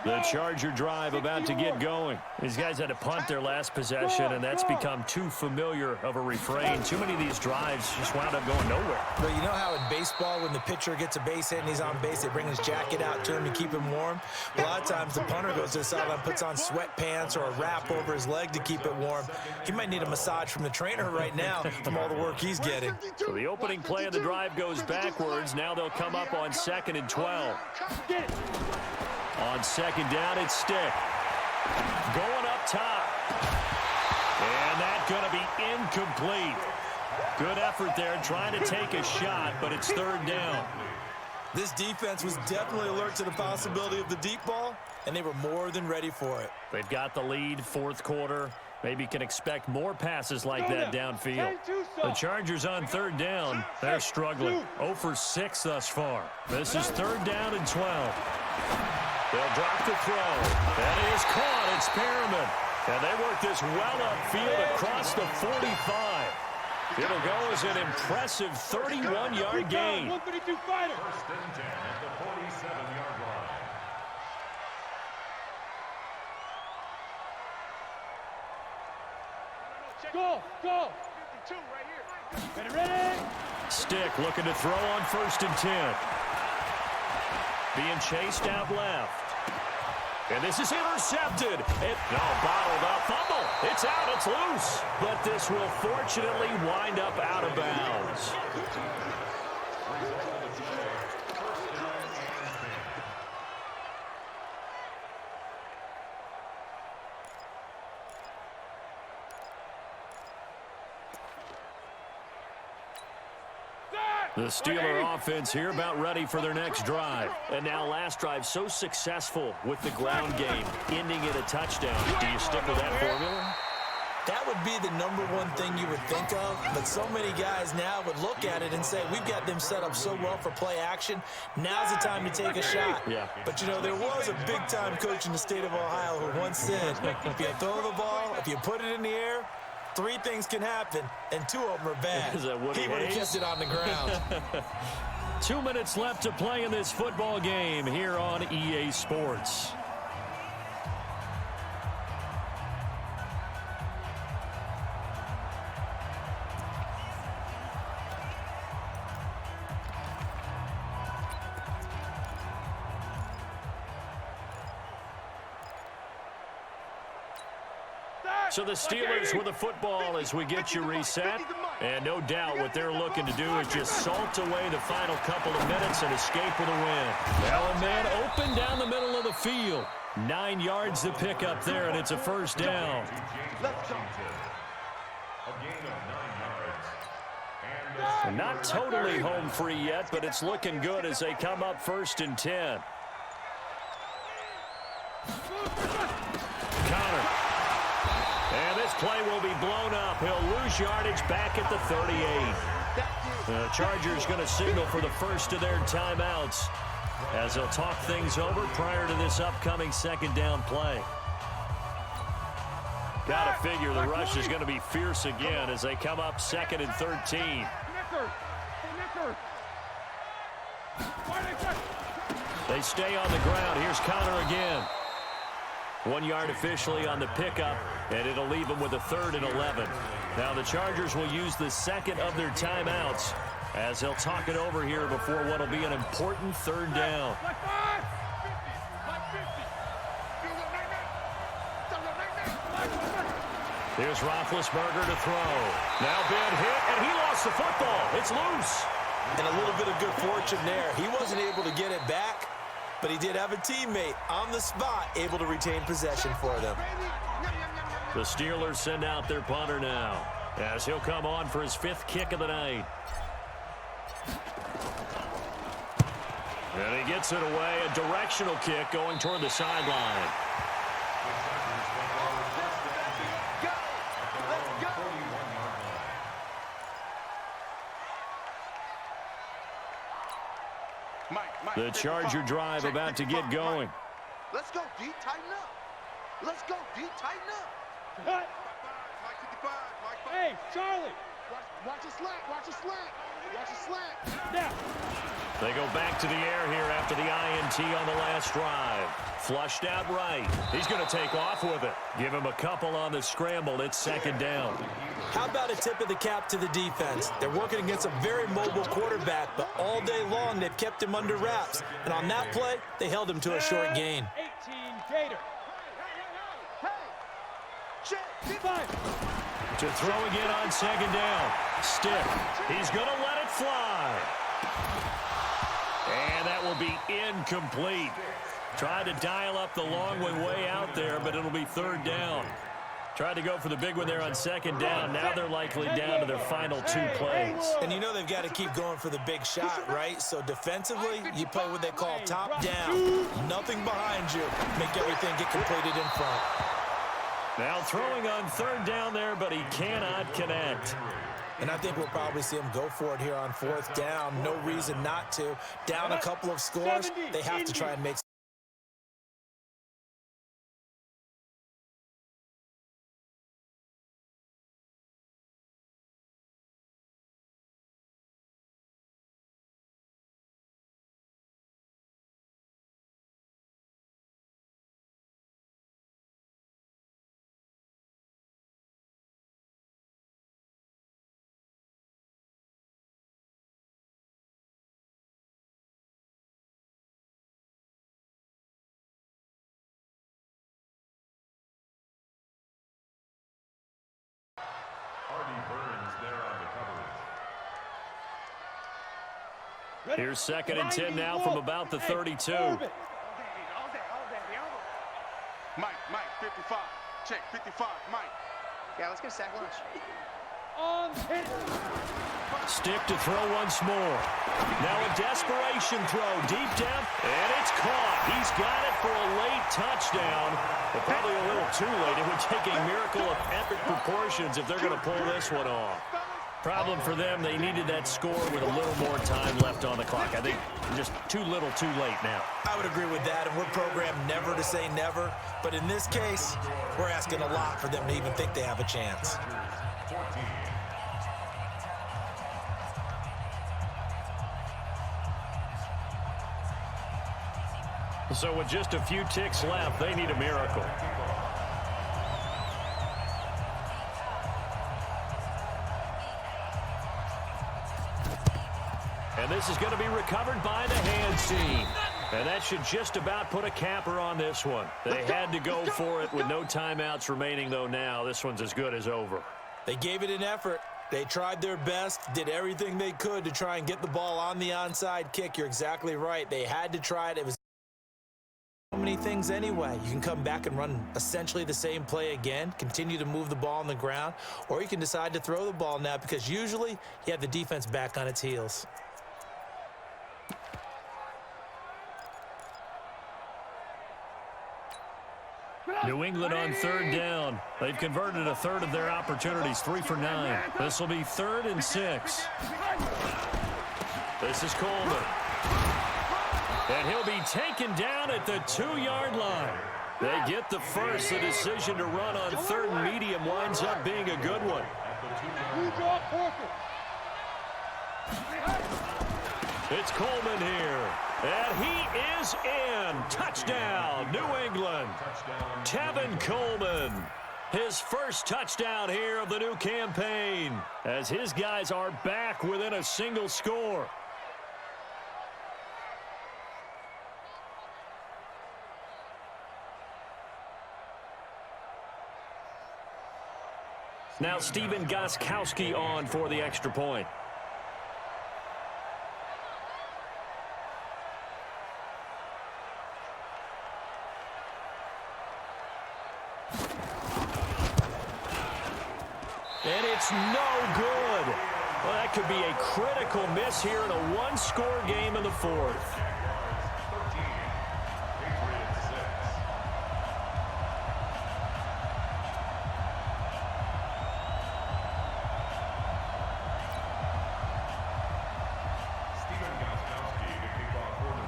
The Charger drive about to get going. These guys had to punt their last possession, and that's become too familiar of a refrain. Too many of these drives just wound up going nowhere. But you know how in baseball, when the pitcher gets a base hit and he's on base, they bring his jacket out to him to keep him warm? A lot of times the punter goes to the sideline, puts on sweatpants or a wrap over his leg to keep it warm. He might need a massage from the trainer right now from all the work he's getting. So the opening play of the drive goes backwards. Now they'll come up on 2nd and 12. On second down, it's Stick. Going up top. And that's going to be incomplete. Good effort there trying to take a shot, but it's third down. This defense was definitely alert to the possibility of the deep ball, and they were more than ready for it. They've got the lead, fourth quarter. Maybe can expect more passes like that downfield. The Chargers on third down, they're struggling. 0 for 6 thus far. This is third down and 12. They'll drop the throw. And it is caught. It's Perriman. And they work this well upfield across the 45. It'll go as an impressive 31-yard gain. 152 fighter. First and 10 at the 47-yard line. Go, go. 52 right here. Ready. Stick looking to throw on first and 10. Being chased out left. And this is intercepted. Bottled up. Fumble. It's out. It's loose. But this will fortunately wind up out of bounds. The Steeler offense here about ready for their next drive. And now last drive so successful with the ground game, ending in a touchdown. Do you stick with that formula? That would be the #1 thing you would think of, but so many guys now would look at it and say, we've got them set up so well for play action, now's the time to take a shot. Yeah. But, you know, there was a big-time coach in the state of Ohio who once said, if you throw the ball, if you put it in the air, 3 things can happen, and 2 of them are bad. Is that Woody He would have Hayes? kept it on the ground. 2 minutes left to play in this football game here on EA Sports. So the Steelers with the football as we get you reset. And no doubt what they're looking to do is just salt away the final couple of minutes and escape with a win. Now a man open down the middle of the field. 9 yards to pick up there, and it's a first down. Let's go. A gain of 9 yards. And Not totally home free yet, but it's looking good as they come up 1st and 10. Connor. And this play will be blown up. He'll lose yardage back at the 38. The Chargers going to signal for the first of their timeouts as they'll talk things over prior to this upcoming second down play. Got to figure the rush is going to be fierce again as they come up 2nd and 13. They stay on the ground. Here's Connor again. 1 yard officially on the pickup, and it'll leave them with a 3rd and 11. Now the Chargers will use the second of their timeouts as they'll talk it over here before what will be an important 3rd down. Here's Roethlisberger to throw. Now big hit, and he lost the football. It's loose. And a little bit of good fortune there. He wasn't able to get it back, but he did have a teammate on the spot able to retain possession for them. The Steelers send out their punter now as he'll come on for his 5th kick of the night. And he gets it away, a directional kick going toward the sideline. The Charger drive about to get going. Let's go, D. Tighten up. Let's go, D. Tighten up. Cut. Hey, Charlie. Watch the slant. Watch the slant. Watch the slant. Now. They go back to the air here after the INT on the last drive. Flushed out right. He's going to take off with it. Give him a couple on the scramble. It's 2nd down. How about a tip of the cap to the defense? They're working against a very mobile quarterback, but all day long they've kept him under wraps. And on that play, they held him to a short gain. 18 Gator. To throw again on 2nd down. Stiff. He's going to let it fly. And that will be incomplete. Tried to dial up the long one way out there, but it'll be 3rd down. Tried to go for the big one there on 2nd down. Now they're likely down to their final 2 plays. And you know they've got to keep going for the big shot, right? So defensively, you play what they call top down. Nothing behind you. Make everything get completed in front. Now throwing on 3rd down there, but he cannot connect. And I think we'll probably see him go for it here on 4th down. No reason not to. Down a couple of scores, they have to try and make. Here's 2nd and 10 now from about the 32. All day. Mike, 55. Check, 55, Mike. Yeah, let's get a sack lunch. On hit. Stick to throw once more. Now a desperation throw deep down, and it's caught. He's got it for a late touchdown, but probably a little too late. It would take a miracle of epic proportions if they're going to pull this one off. Problem for them, they needed that score with a little more time left on the clock. I think just too little too late now. I would agree with that, and we're programmed never to say never. But in this case, we're asking a lot for them to even think they have a chance. So with just a few ticks left, they need a miracle. And this is going to be recovered by the hands team. And that should just about put a capper on this one. They had to go for it with no timeouts remaining, though, now. This one's as good as over. They gave it an effort. They tried their best, did everything they could to try and get the ball on the onside kick. You're exactly right. They had to try it. It was so many things anyway. You can come back and run essentially the same play again, continue to move the ball on the ground, or you can decide to throw the ball now because usually you have the defense back on its heels. New England on third down. They've converted a third of their opportunities, 3 for 9. This will be 3rd and 6. This is Coleman. And he'll be taken down at the 2-yard line. They get the first. The decision to run on 3rd and medium winds up being a good one. It's Coleman here. And he is in. Touchdown, New England. Tevin Coleman. His first touchdown here of the new campaign as his guys are back within a single score. Now Stephen Gostkowski on for the extra point. And it's no good. Well, that could be a critical miss here in a one-score game in the 4th.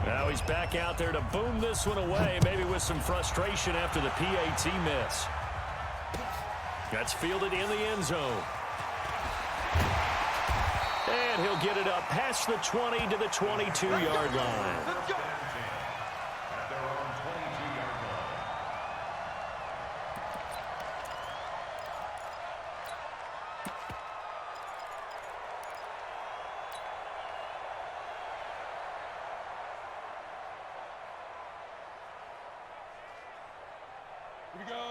Now he's back out there to boom this one away, maybe with some frustration after the PAT miss. That's fielded in the end zone. And he'll get it up past the 20 to the 22-yard line.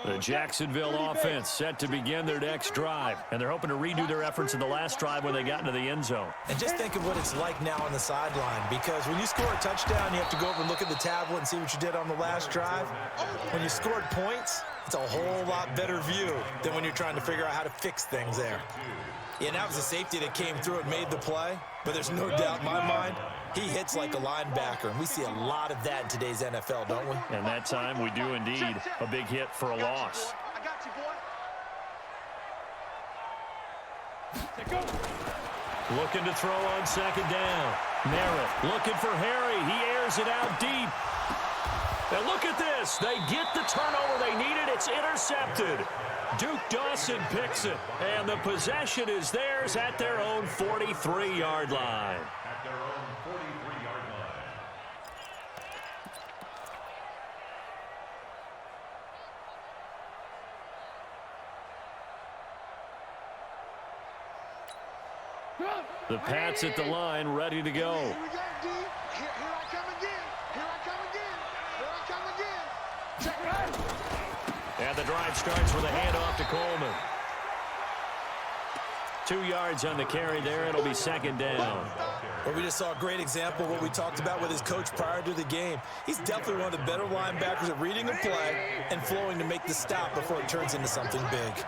The Jacksonville offense set to begin their next drive, and they're hoping to redo their efforts in the last drive when they got into the end zone. And just think of what it's like now on the sideline, because when you score a touchdown, you have to go over and look at the tablet and see what you did on the last drive. When you scored points, it's a whole lot better view than when you're trying to figure out how to fix things there. Yeah, and that was a safety that came through and made the play, but there's no doubt in my mind, he hits like a linebacker, and we see a lot of that in today's NFL, don't we? And that time we do indeed. A big hit for a loss. I got you, boy. Looking to throw on 2nd down. Merritt looking for Harry. He airs it out deep. And look at this. They get the turnover they needed. It's intercepted. Duke Dawson picks it. And the possession is theirs at their own 43-yard line. At their own 43-yard line. The Pats at the line, ready to go. Here we go, D. Here I come again. Here I come again. Here I come again. Check it out. And the drive starts with a handoff to Coleman. 2 yards on the carry there. It'll be 2nd down. Well, we just saw a great example of what we talked about with his coach prior to the game. He's definitely one of the better linebackers at reading a play and flowing to make the stop before it turns into something big.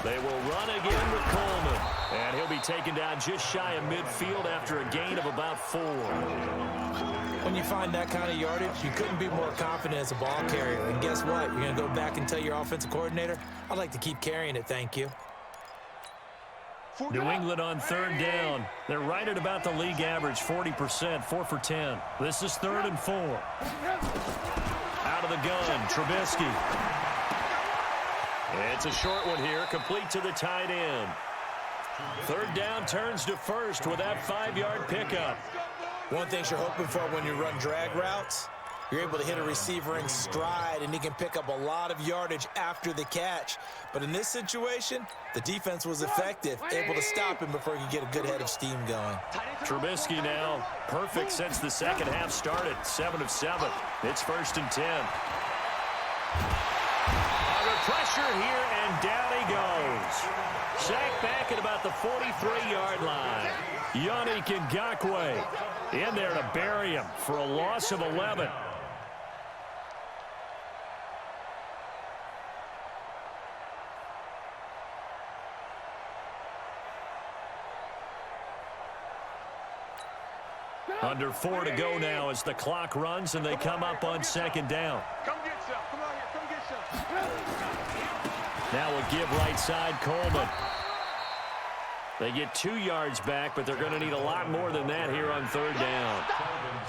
They will run again with Coleman. And he'll be taken down just shy of midfield after a gain of about 4. When you find that kind of yardage, you couldn't be more confident as a ball carrier. And guess what? You're going to go back and tell your offensive coordinator, I'd like to keep carrying it, thank you. New England on 3rd down. They're right at about the league average, 40%, 4 for 10. This is 3rd and 4. Out of the gun, Trubisky. It's a short one here, complete to the tight end. 3rd down turns to 1st with that 5-yard pickup. One thing you're hoping for when you run drag routes You're able to hit a receiver in stride, and he can pick up a lot of yardage after the catch. But in this situation, the defense was effective, able to stop him before he could get a good head of steam going. Trubisky now perfect since the second half started. 7 of 7. It's 1st and 10. Under pressure here, and down he goes. Sacked back at about the 43-yard line. Yannick Ngakoue in there to bury him for a loss of 11. Under 4 to go now as the clock runs and they come up on 2nd down. Come get some. Come on here. Come get some. Now a give right side, Coleman. They get 2 yards back, but they're going to need a lot more than that here on 3rd down.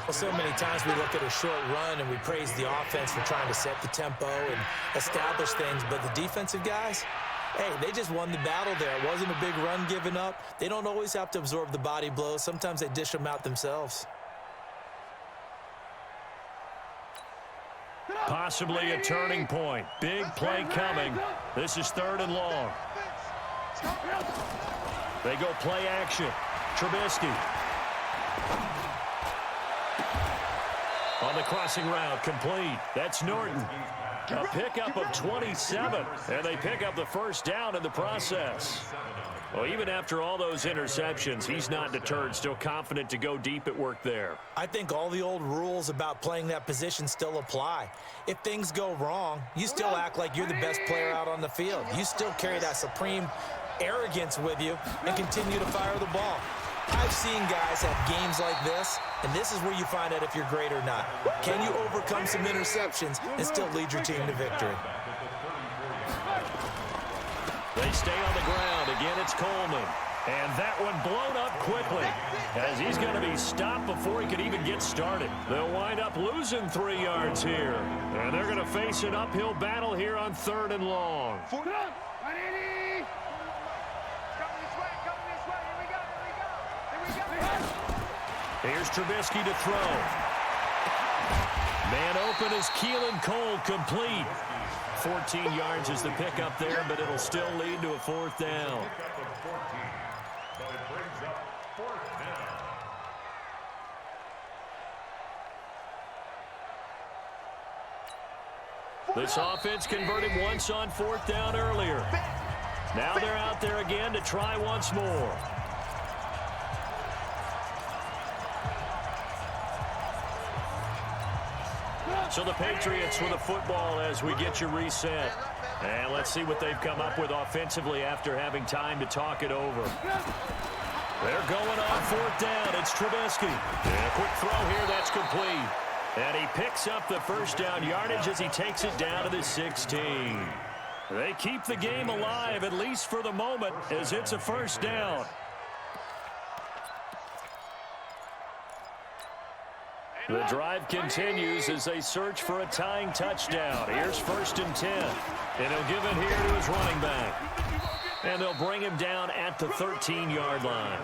Well, so many times we look at a short run and we praise the offense for trying to set the tempo and establish things, but the defensive guys, hey, they just won the battle there. It wasn't a big run given up. They don't always have to absorb the body blows. Sometimes they dish them out themselves. Possibly a turning point. Big play coming. This is 3rd and long. They go play action. Trubisky. On the crossing route, complete. That's Norton. A pickup of 27, and they pick up the 1st down in the process. Well, even after all those interceptions, he's not deterred, still confident to go deep at work there. I think all the old rules about playing that position still apply. If things go wrong, you still act like you're the best player out on the field. You still carry that supreme arrogance with you and continue to fire the ball. I've seen guys have games like this, and this is where you find out if you're great or not. Can you overcome some interceptions and still lead your team to victory? They stay on the ground. Again, it's Coleman. And that one blown up quickly as he's going to be stopped before he could even get started. They'll wind up losing 3 yards here. And they're going to face an uphill battle here on 3rd and long. Here's Trubisky to throw. Man open is Keelan Cole, complete. 14 yards is the pickup there, but it'll still lead to a 4th down. This offense converted once on 4th down earlier. Now they're out there again to try once more. So the Patriots with a football as we get you reset. And let's see what they've come up with offensively after having time to talk it over. They're going on 4th down. It's Trubisky. And a quick throw here. That's complete. And he picks up the 1st down yardage as he takes it down to the 16. They keep the game alive, at least for the moment, as it's a 1st down. The drive continues as they search for a tying touchdown. Here's 1st and 10. And he'll give it here to his running back. And they'll bring him down at the 13-yard line.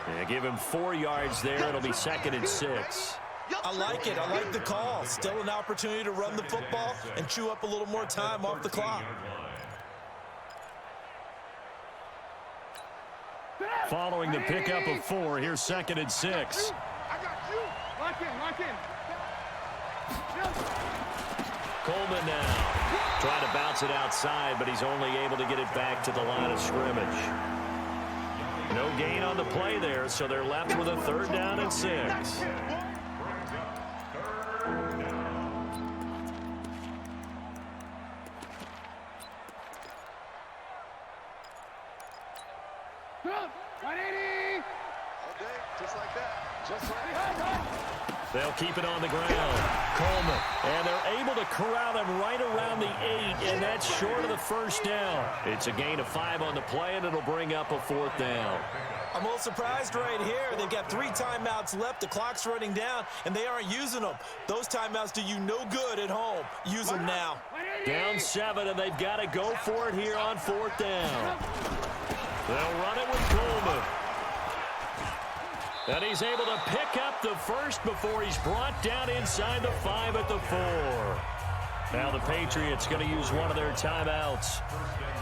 And give him 4 yards there. It'll be 2nd and 6. I like it. I like the call. Still an opportunity to run the football and chew up a little more time off the clock. Following the pickup of 4, here's 2nd and 6. Lock in. Coleman now trying to bounce it outside, but he's only able to get it back to the line of scrimmage. No gain on the play there, so they're left with a 3rd down and 6. They'll keep it on the ground. Coleman. And they're able to corral him right around the 8, and that's short of the 1st down. It's a gain of 5 on the play, and it'll bring up a 4th down. I'm a little surprised right here. They've got 3 timeouts left. The clock's running down, and they aren't using them. Those timeouts do you no good at home. Use them now. Down 7, and they've got to go for it here on 4th down. They'll run it with Coleman. And he's able to pick up the first before he's brought down inside the 5 at the 4. Now the Patriots going to use one of their timeouts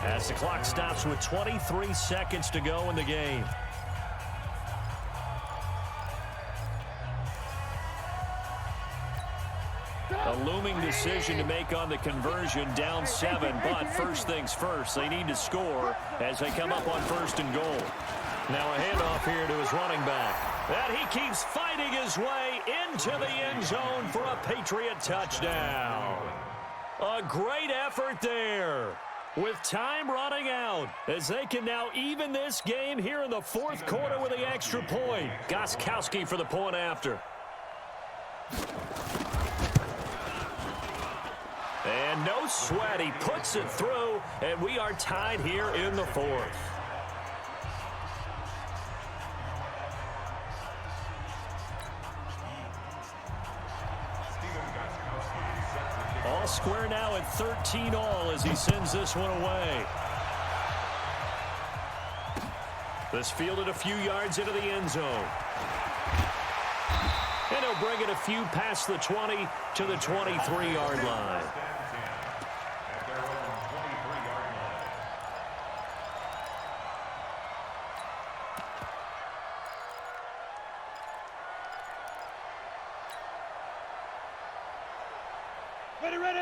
as the clock stops with 23 seconds to go in the game. A looming decision to make on the conversion, down 7, but first things first, they need to score as they come up on 1st and goal. Now a handoff here to his running back. And he keeps fighting his way into the end zone for a Patriot touchdown. A great effort there with time running out as they can now even this game here in the 4th quarter with the extra point. Gostkowski for the point after. And no sweat, he puts it through, and we are tied here in the 4th. All square now at 13 all as he sends this one away. This fielded a few yards into the end zone. And he'll bring it a few past the 20 to the 23-yard line.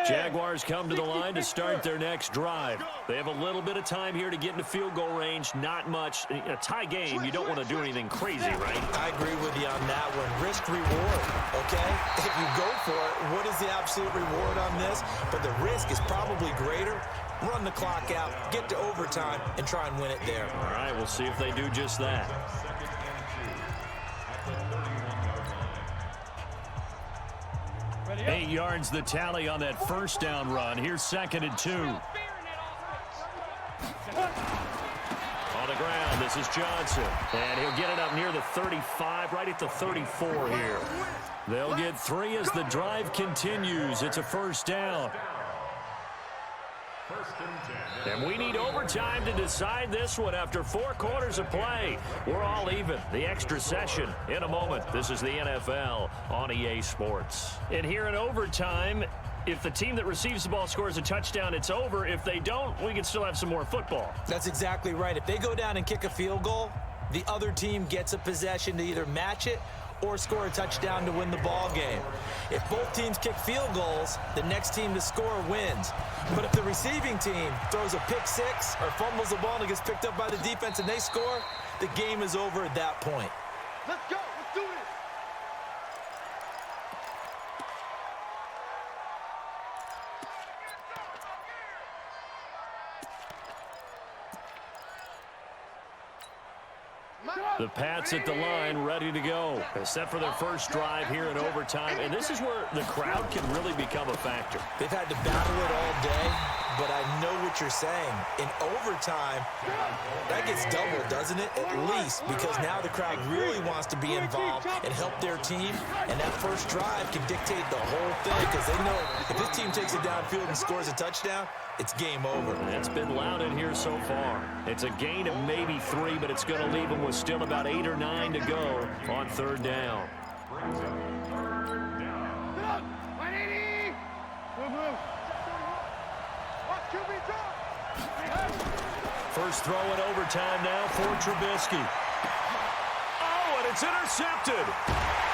Jaguars come to the line to start their next drive. They have a little bit of time here to get into field goal range. Not much. In a tie game, you don't want to do anything crazy, right? I agree with you on that one. Risk reward, okay? If you go for it, what is the absolute reward on this? But the risk is probably greater. Run the clock out, get to overtime, and try and win it there. All right, we'll see if they do just that. 8 yards the tally on that first down run. Here's 2nd and 2. On the ground, this is Johnson. And he'll get it up near the 35, right at the 34 here. They'll get 3 as the drive continues. It's a 1st down. And we need overtime to decide this one after 4 quarters of play. We're all even. The extra session in a moment. This is the NFL on EA Sports. And here in overtime, if the team that receives the ball scores a touchdown, it's over. If they don't, we can still have some more football. That's exactly right. If they go down and kick a field goal, the other team gets a possession to either match it or score a touchdown to win the ball game. If both teams kick field goals, the next team to score wins. But if the receiving team throws a pick 6 or fumbles the ball and it gets picked up by the defense and they score, the game is over at that point. Let's go. Let's do this. The Pats at the line, ready to go. Set for their first drive here in overtime. And this is where the crowd can really become a factor. They've had to battle it all day, but I know what you're saying. In overtime, that gets doubled, doesn't it? At least, because now the crowd really wants to be involved and help their team. And that first drive can dictate the whole thing because they know if this team takes it downfield and scores a touchdown, it's game over. It's been loud in here so far. It's a gain of maybe 3, but it's going to leave them with still about 8 or 9 to go on 3rd down. 180. Move. Watch QB drop. First throw in overtime now for Trubisky. Oh, and it's intercepted.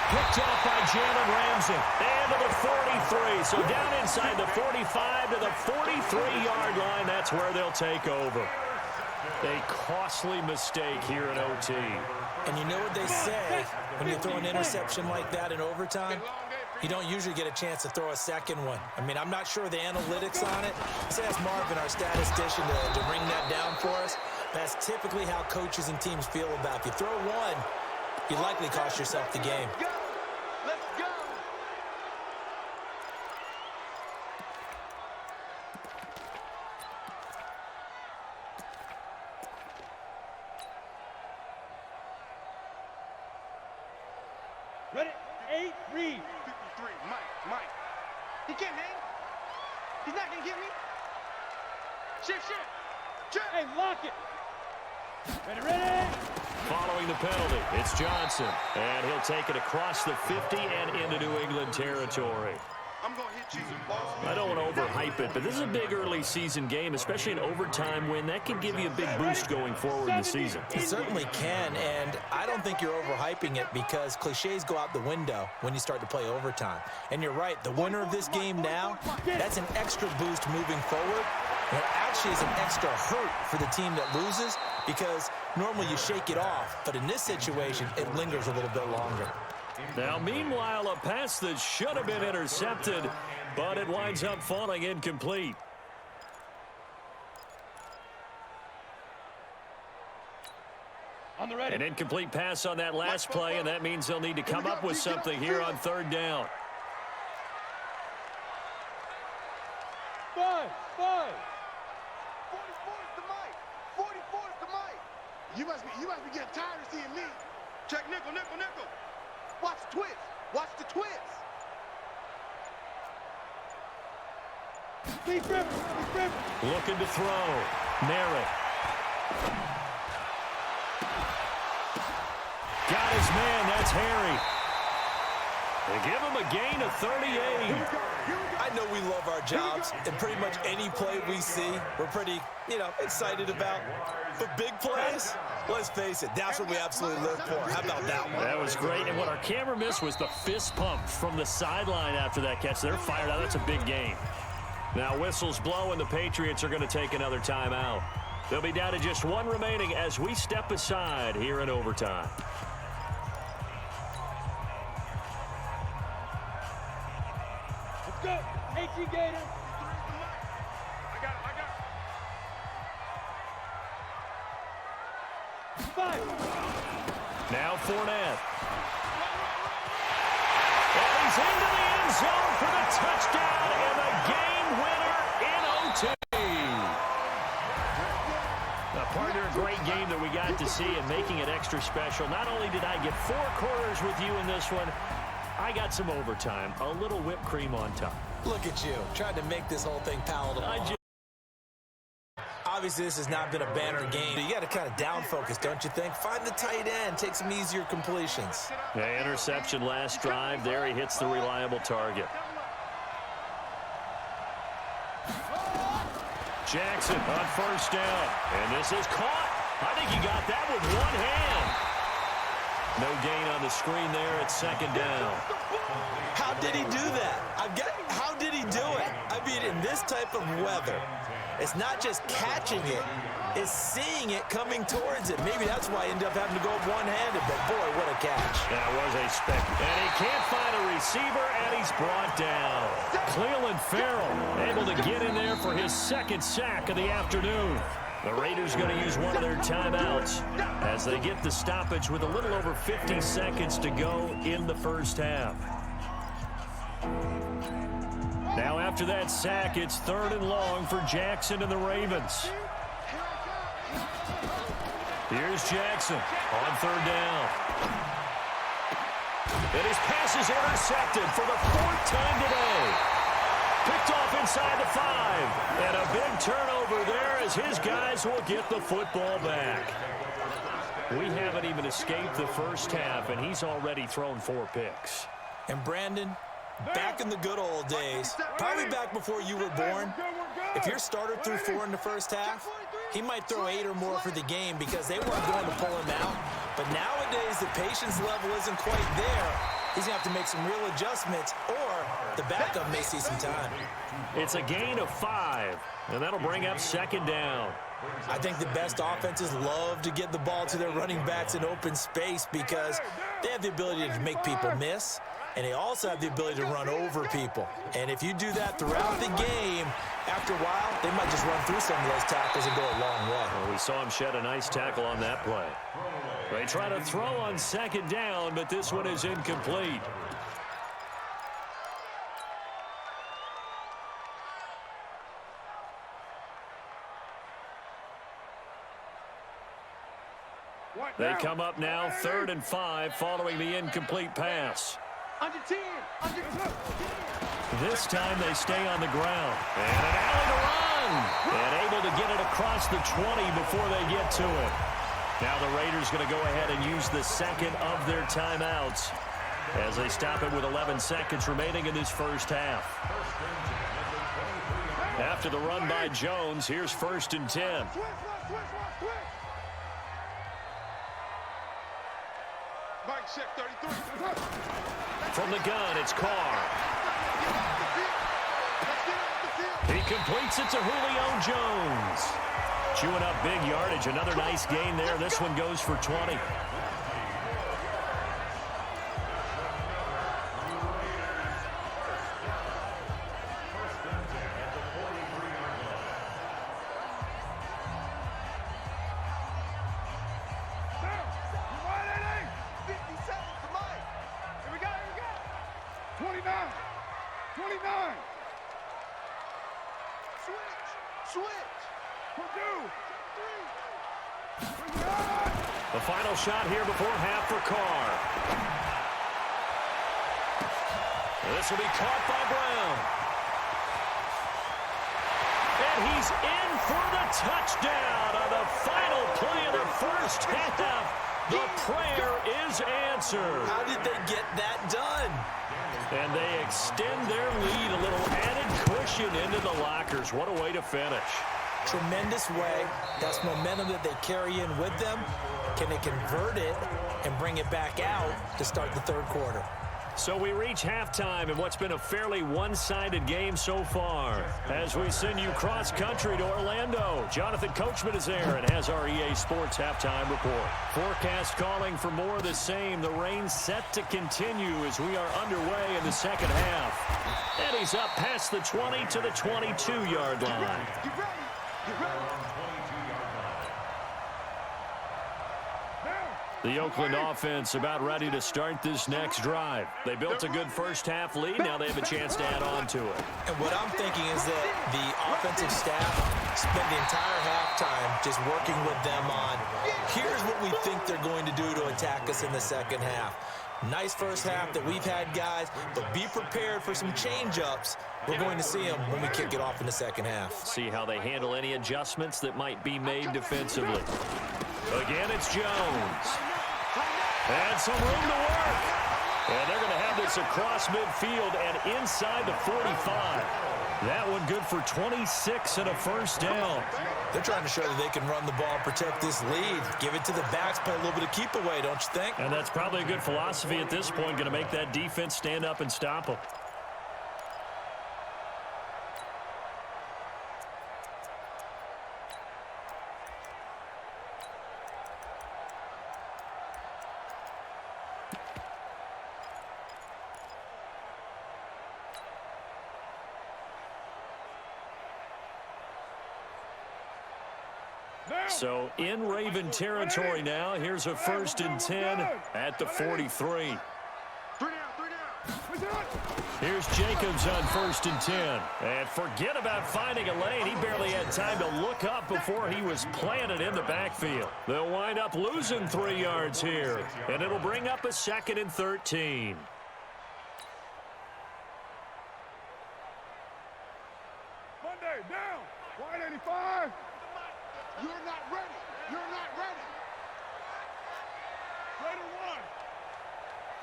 Picked off by Jalen Ramsey. And to the 43. So down inside the 45 to the 43-yard line. That's where they'll take over. A costly mistake here in OT. And you know what they say, when you throw an interception like that in overtime, you don't usually get a chance to throw a second one. I mean, I'm not sure the analytics on it. Let's ask Marvin, our statistician, to bring that down for us. That's typically how coaches and teams feel about it. If you throw one, you likely cost yourself the game. Let's go. Ready? 8, read. 3, Mike. He can't hang. He's not going to get me. Shift. Hey, lock it. Ready. Following the penalty, it's Johnson. And he'll take it across the 50 and into New England territory. I'm going to hit you. I don't want to overhype it, but this is a big early season game, especially an overtime win. That can give you a big boost going forward in the season. It certainly can, and I don't think you're overhyping it because cliches go out the window when you start to play overtime. And you're right, the winner of this game now, that's an extra boost moving forward. And it actually is an extra hurt for the team that loses because normally you shake it off, but in this situation, it lingers a little bit longer. Now, meanwhile, a pass that should have been intercepted, but it winds up falling incomplete. On the ready. An incomplete pass on that last play, and that means they'll need to come up with something here on third down. 5. 44 is the mic. 44 is the mic. You must be getting tired of seeing me. Check nickel, nickel, nickel. Watch the twist. Watch the twist. Deep river. Looking to throw. Merritt. Got his man. That's Harry. They give him a gain of 38. I know we love our jobs, and pretty much any play we see, we're pretty, excited about. But big plays, let's face it, that's what we absolutely live for. How about that one? That was great, and what our camera missed was the fist pump from the sideline after that catch. They're fired out. That's a big gain. Now whistles blow, and the Patriots are going to take another timeout. They'll be down to just one remaining as we step aside here in overtime. Let's go. 18 Gator. I got it. 5. Now Fournette. And he's into the end zone for the touchdown and the game winner in OT. Now, partner, a great game that we got to see and making it extra special. Not only did I get 4 quarters with you in this one, I got some overtime, a little whipped cream on top. Look at you, trying to make this whole thing palatable. Obviously, this has not been a banner game. You got to kind of down focus, don't you think? Find the tight end, take some easier completions. Yeah, interception last drive. There he hits the reliable target. Jackson on first down. And this is caught. I think he got that with one hand. No gain on the screen there at second down. How did he do that? How did he do it? I mean, in this type of weather, it's not just catching it, it's seeing it coming towards it. Maybe that's why he ended up having to go up one-handed, but boy, what a catch. That was a spectacle. And he can't find a receiver, and he's brought down. Cleveland Farrell able to get in there for his second sack of the afternoon. The Raiders going to use one of their timeouts as they get the stoppage with a little over 50 seconds to go in the first half. Now after that sack, it's 3rd and long for Jackson and the Ravens. Here's Jackson on 3rd down. And his pass is intercepted for the 4th time today. Picked off inside the 5. And a big turnover there as his guys will get the football back. We haven't even escaped the first half, and he's already thrown 4 picks. And Brandon, back in the good old days, probably back before you were born, if your starter threw 4 in the first half, he might throw 8 or more for the game because they weren't going to pull him out. But nowadays, the patience level isn't quite there. He's going to have to make some real adjustments, or the backup may see some time. It's a gain of 5, and that'll bring up 2nd down. I think the best offenses love to get the ball to their running backs in open space because they have the ability to make people miss, and they also have the ability to run over people. And if you do that throughout the game, after a while, they might just run through some of those tackles and go a long way. Well, we saw him shed a nice tackle on that play. They try to throw on 2nd down, but this one is incomplete. They come up now 3rd and 5 following the incomplete pass. Under 10. Under 10. This time they stay on the ground. And an alley to run. And able to get it across the 20 before they get to it. Now the Raiders going to go ahead and use the second of their timeouts as they stop it with 11 seconds remaining in this first half. After the run by Jones, here's 1st and 10. Mike, check 33. From the gun, it's Carr. He completes it to Julio Jones. Chewing up big yardage. Another nice gain there. This one goes for 20. The final shot here before half for Carr. This will be caught by Brown. And he's in for the touchdown on the final play of the first half. The prayer is answered. How did they get that done? And they extend their lead, a little added cushion into the lockers. What a way to finish. Tremendous way. That's momentum that they carry in with them. Can they convert it and bring it back out to start the third quarter? So we reach halftime in what's been a fairly one-sided game so far. As we send you cross-country to Orlando, Jonathan Coachman is there and has our EA Sports halftime report. Forecast calling for more of the same. The rain set to continue as we are underway in the second half. And he's up past the 20 to the 22-yard line. Get ready. Get ready. The Oakland offense about ready to start this next drive. They built a good first half lead. Now they have a chance to add on to it. And what I'm thinking is that the offensive staff spent the entire halftime just working with them on, here's what we think they're going to do to attack us in the second half. Nice first half that we've had, guys, but be prepared for some change-ups. We're going to see them when we kick it off in the second half. See how they handle any adjustments that might be made defensively. Again, it's Jones. And some room to work. And they're going to have this across midfield and inside the 45. That one good for 26 and a first down. They're trying to show that they can run the ball, protect this lead. Give it to the backs, play a little bit of keep away, don't you think? And that's probably a good philosophy at this point, going to make that defense stand up and stop them. So in Raven territory now. Here's a 1st and 10 at the 43. Here's Jacobs on 1st and 10. And forget about finding a lane. He barely had time to look up before he was planted in the backfield. They'll wind up losing 3 yards here. And it'll bring up a 2nd and 13. Monday, down. 185. You're not ready. You're not ready. Raider 1.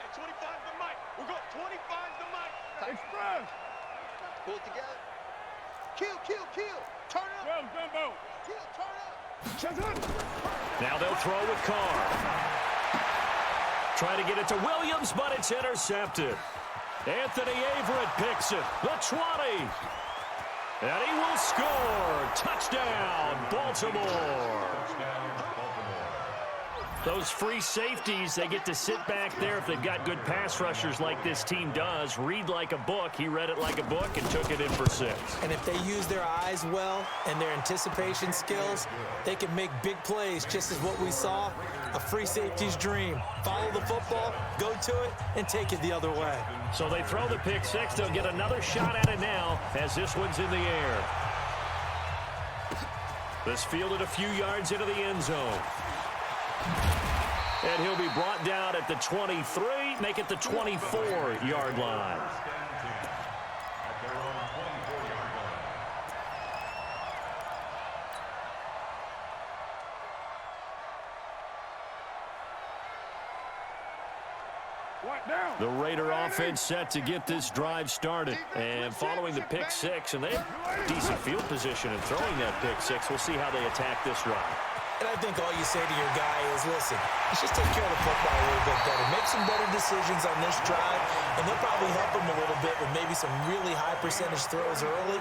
Hey, 25 to Mike. We're going 25 to Mike. Express. Pull it together. Kill, kill, kill. Turn up. 12 Gumbo. Kill, turn up. Shazam. Now they'll throw with Carr. Trying to get it to Williams, but it's intercepted. Anthony Averett picks it. The 20. And he will score. Touchdown, Baltimore. Those free safeties, they get to sit back there if they've got good pass rushers like this team does. Read like a book. He read it like a book and took it in for 6. And if they use their eyes well and their anticipation skills, they can make big plays, just as what we saw, a free safety's dream. Follow the football, go to it, and take it the other way. So they throw the pick 6. They'll get another shot at it now as this one's in the air. This fielded a few yards into the end zone. And he'll be brought down at the 23, make it the 24-yard line. The Raider offense set to get this drive started. And following the pick six, and they have decent field position in throwing that pick six. We'll see how they attack this drive. And I think all you say to your guy is, listen, let's just take care of the football a little bit better. Make some better decisions on this drive, and they'll probably help him a little bit with maybe some really high percentage throws early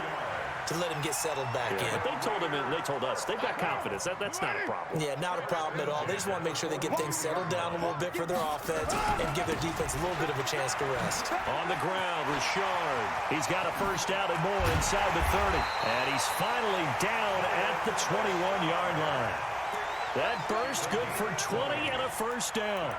to let him get settled back in. But they told him, and they told us, they've got confidence. That's not a problem. Yeah, not a problem at all. They just want to make sure they get things settled down a little bit for their offense and give their defense a little bit of a chance to rest. On the ground, Richard. He's got a first down and more inside the 30. And he's finally down at the 21-yard line. That burst good for 20 and a first down.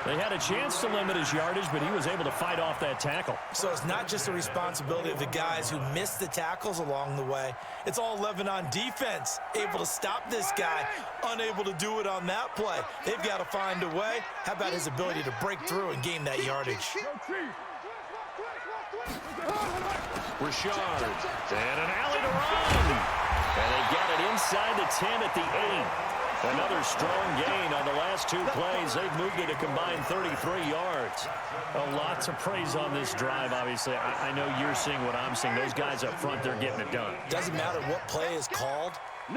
They had a chance to limit his yardage, but he was able to fight off that tackle. So it's not just the responsibility of the guys who missed the tackles along the way. It's all 11 on defense, able to stop this guy, unable to do it on that play. They've got to find a way. How about his ability to break through and gain that yardage? Richard, and an alley to run. And they get it inside the 10 at the 8. Another strong gain on the last two plays. They've moved it a combined 33 yards. Lots of praise on this drive, obviously. I know you're seeing what I'm seeing. Those guys up front, they're getting it done. Doesn't matter what play is called.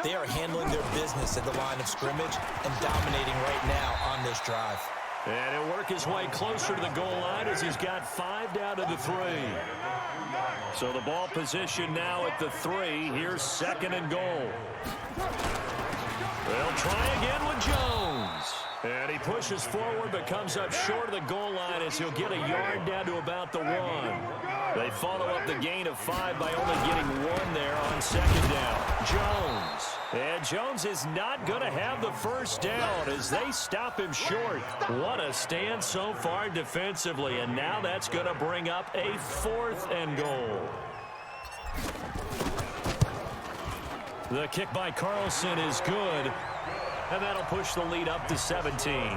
They are handling their business at the line of scrimmage and dominating right now on this drive. And he'll work his way closer to the goal line as he's got 5 down to the 3. So the ball position now at the 3. Here's 2nd and goal. They'll try again with Jones. And he pushes forward but comes up short of the goal line as he'll get a yard down to about the 1. They follow up the gain of 5 by only getting 1 there on 2nd down. Jones. And Jones is not going to have the first down as they stop him short. What a stand so far defensively. And now that's going to bring up a 4th and goal. The kick by Carlson is good, and that'll push the lead up to 17.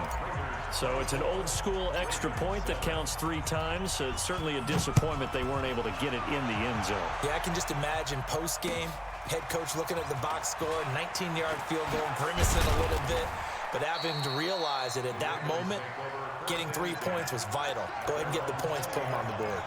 So it's an old-school extra point that counts 3 times. So it's certainly a disappointment they weren't able to get it in the end zone. Yeah, I can just imagine post-game, head coach looking at the box score, 19-yard field goal, grimacing a little bit, but having to realize that at that moment, getting 3 points was vital. Go ahead and get the points, put them on the board.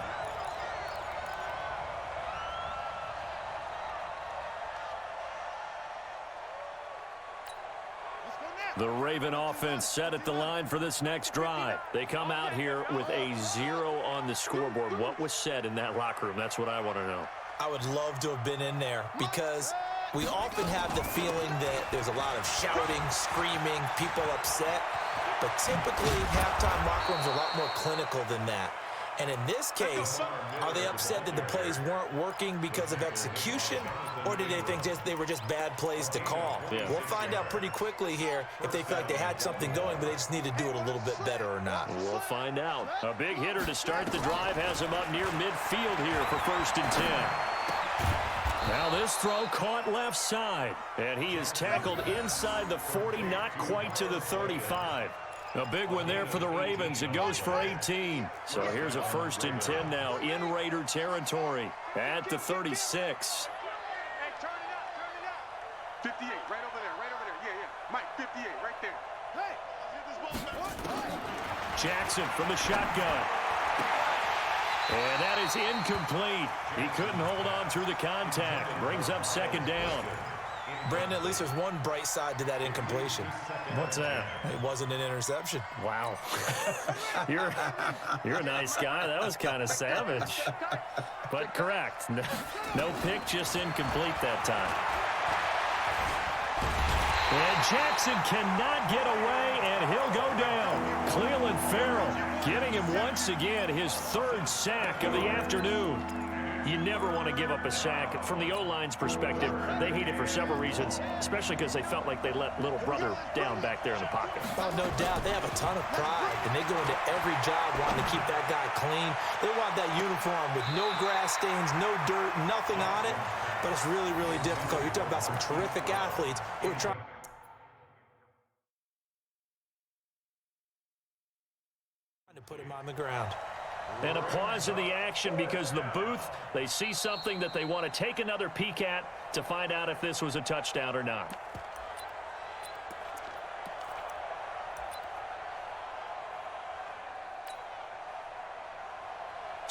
The Raven offense set at the line for this next drive. They come out here with a 0 on the scoreboard. What was said in that locker room? That's what I want to know. I would love to have been in there because we often have the feeling that there's a lot of shouting, screaming, people upset. But typically, halftime locker rooms are a lot more clinical than that. And in this case, are they upset that the plays weren't working because of execution, or did they think they were just bad plays to call? Yeah. We'll find out pretty quickly here if they feel like they had something going, but they just need to do it a little bit better or not. We'll find out. A big hitter to start the drive has him up near midfield here for 1st and 10. Now this throw caught left side, and he is tackled inside the 40, not quite to the 35. A big one there for the Ravens. It goes for 18. So here's a 1st and 10 now in Raider territory at the 36. Hey, turn it up, turn it up. 58, right over there, yeah. Mike, 58, right there. Hey, Jackson from the shotgun. And that is incomplete. He couldn't hold on through the contact. Brings up 2nd down. Brandon, at least there's one bright side to that incompletion. What's that? It wasn't an interception. Wow. You're a nice guy. That was kind of savage. But correct. No pick, just incomplete that time. And Jackson cannot get away, and he'll go down. Cleveland Farrell getting him once again his 3rd sack of the afternoon. You never want to give up a sack. From the O-line's perspective, they hate it for several reasons, especially because they felt like they let little brother down back there in the pocket. Oh, no doubt. They have a ton of pride, and they go into every job wanting to keep that guy clean. They want that uniform with no grass stains, no dirt, nothing on it, but it's really, really difficult. You're talking about some terrific athletes who are trying to put him on the ground. And a pause in the action because the booth, they see something that they want to take another peek at to find out if this was a touchdown or not.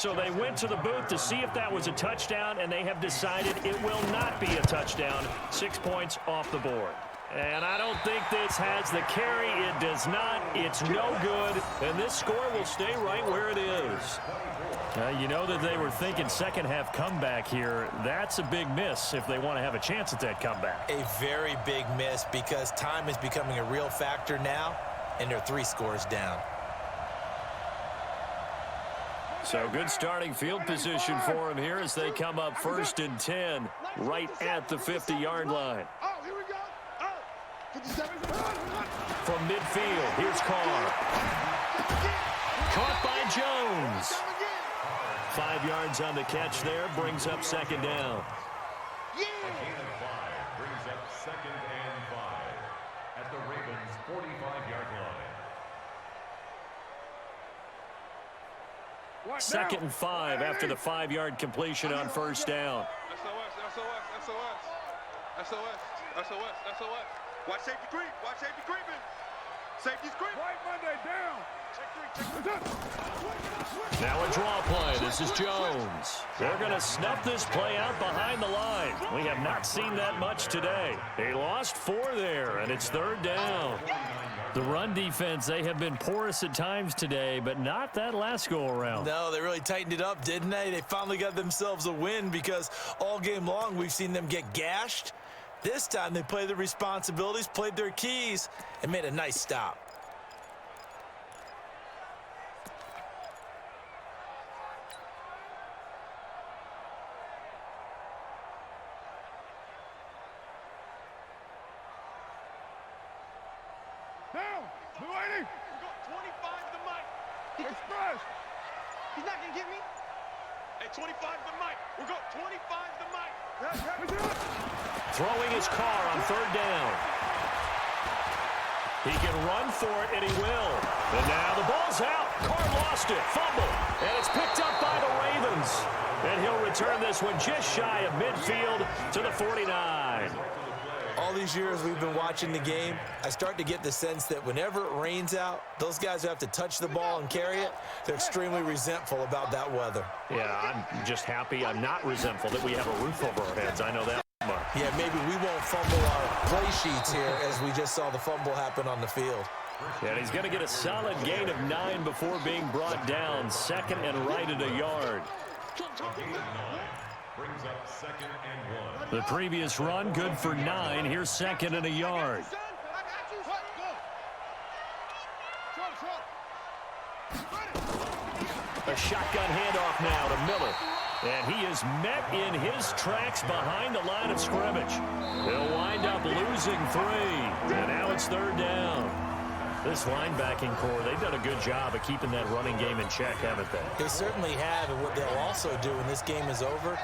So they went to the booth to see if that was a touchdown, and they have decided it will not be a touchdown. 6 points off the board. And I don't think this has the carry. It does not. It's no good. And this score will stay right where it is. You know that they were thinking second half comeback here. That's a big miss if they want to have a chance at that comeback. A very big miss because time is becoming a real factor now, and they're 3 scores down. So good starting field position for them here as they come up 1st and 10 right at the 50-yard line. Oh, here we go. Oh, 57. From midfield, here's Carr. Caught by Jones. 5 yards on the catch there, brings up 2nd down. A gain of 5 brings up 2nd and 5 at the Ravens' 45-yard line. 2nd and 5 after the 5-yard completion on 1st down. SOS. Watch safety creep. Watch safety creeping. Safety's creep. Right Monday down. Now a draw play. This is Jones. They're going to snuff this play out behind the line. We have not seen that much today. They lost 4 there, and it's 3rd down. The run defense, they have been porous at times today, but not that last go-around. No, they really tightened it up, didn't they? They finally got themselves a win because all game long we've seen them get gashed. This time they played their responsibilities, played their keys, and made a nice stop. Down. Blue 80. We got 25 to Mike. Express. He's not gonna get me. Hey, 25 to Mike. We got 25 to Mike. Throwing his car on 3rd down. He can run for it, and he will. And now the ball's out. Carr lost it. Fumble. And it's picked up by the Ravens. And he'll return this one just shy of midfield to the 49. All these years we've been watching the game, I start to get the sense that whenever it rains out, those guys who have to touch the ball and carry it, they're extremely resentful about that weather. Yeah, I'm just happy I'm not resentful that we have a roof over our heads. I know that much. Yeah, maybe we won't fumble our play sheets here as we just saw the fumble happen on the field. And he's going to get a solid gain of 9 before being brought down. 2nd and right at a yard. A gain of 9 brings up 2nd and 1. The previous run, good for 9. Here's 2nd and a yard. A shotgun handoff now to Miller. And he is met in his tracks behind the line of scrimmage. He'll wind up losing 3. And now it's 3rd down. This linebacking core, they've done a good job of keeping that running game in check, haven't they? They certainly have, and what they'll also do when this game is over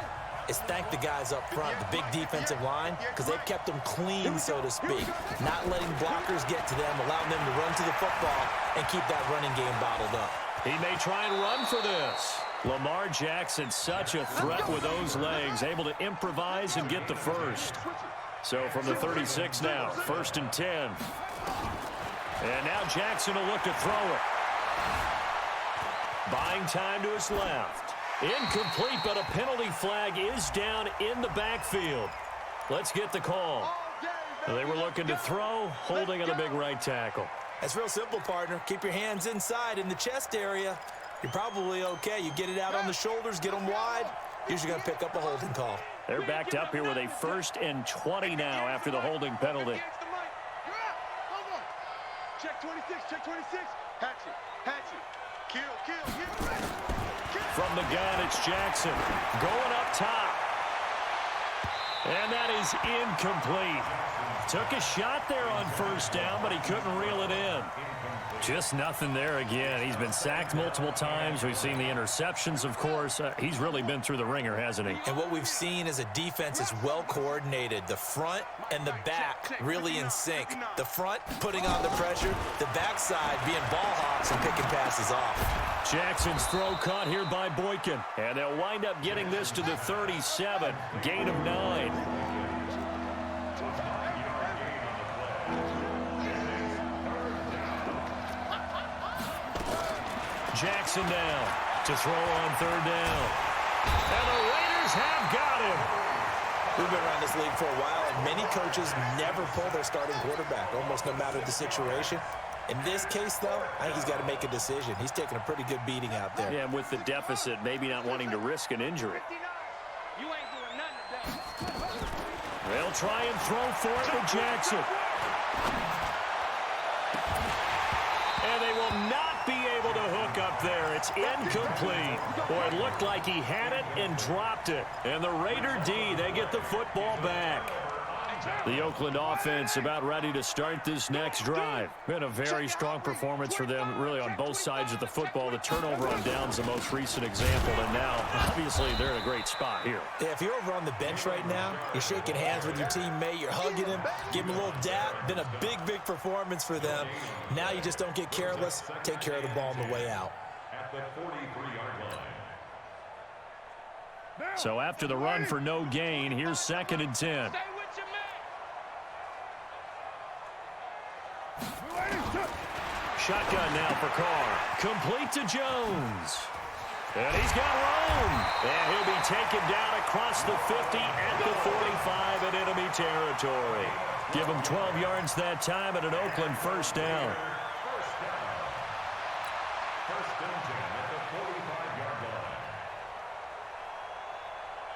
is thank the guys up front, the big defensive line, because they've kept them clean, so to speak, not letting blockers get to them, allowing them to run to the football and keep that running game bottled up. He may try and run for this. Lamar Jackson, such a threat with those legs, able to improvise and get the first. So from the 36 now, 1st and 10. And now Jackson will look to throw it. Buying time to his left. Incomplete, but a penalty flag is down in the backfield. Let's get the call. They were looking to throw, holding on the big right tackle. That's real simple, partner. Keep your hands inside in the chest area. You're probably okay. You get it out on the shoulders, get them wide. Usually going to pick up a holding call. They're backed up here with a 1st and 20 now after the holding penalty. Check 26, check 26. Hatchet. Kill. From the gun, it's Jackson going up top. And that is incomplete. Took a shot there on 1st down, but he couldn't reel it in. Just nothing there again. He's been sacked multiple times. We've seen the interceptions, of course. He's really been through the ringer, hasn't he? And what we've seen is a defense that's well coordinated. The front and the back really in sync. The front putting on the pressure, the backside being ball hawks and picking passes off. Jackson's throw caught here by Boykin. And they'll wind up getting this to the 37. Gain of 9. Jackson now to throw on third down. And the Raiders have got him. We've been around this league for a while, and many coaches never pull their starting quarterback, almost no matter the situation. In this case, though, I think he's got to make a decision. He's taking a pretty good beating out there. Yeah, and with the deficit, maybe not wanting to risk an injury. You ain't doing nothing today. They'll try and throw for it to Jackson. And they will not be able to hook up there. It's incomplete. Boy, it looked like he had it and dropped it. And the Raider D, they get the football back. The Oakland offense about ready to start this next drive. Been a very strong performance for them, really, on both sides of the football. The turnover on downs, the most recent example, and now, obviously, they're in a great spot here. Yeah, if you're over on the bench right now, you're shaking hands with your teammate, you're hugging him, give him a little dap. Been a big, big performance for them. Now you just don't get careless. Take care of the ball on the way out. At the 43-yard line. So after the run for no gain, here's 2nd and 10. Stay with your man. Shotgun now for Carr. Complete to Jones. And he's got room. And he'll be taken down across the 50 at the 45 in enemy territory. Give him 12 yards that time and an Oakland first down. First and 10 at the 45-yard line.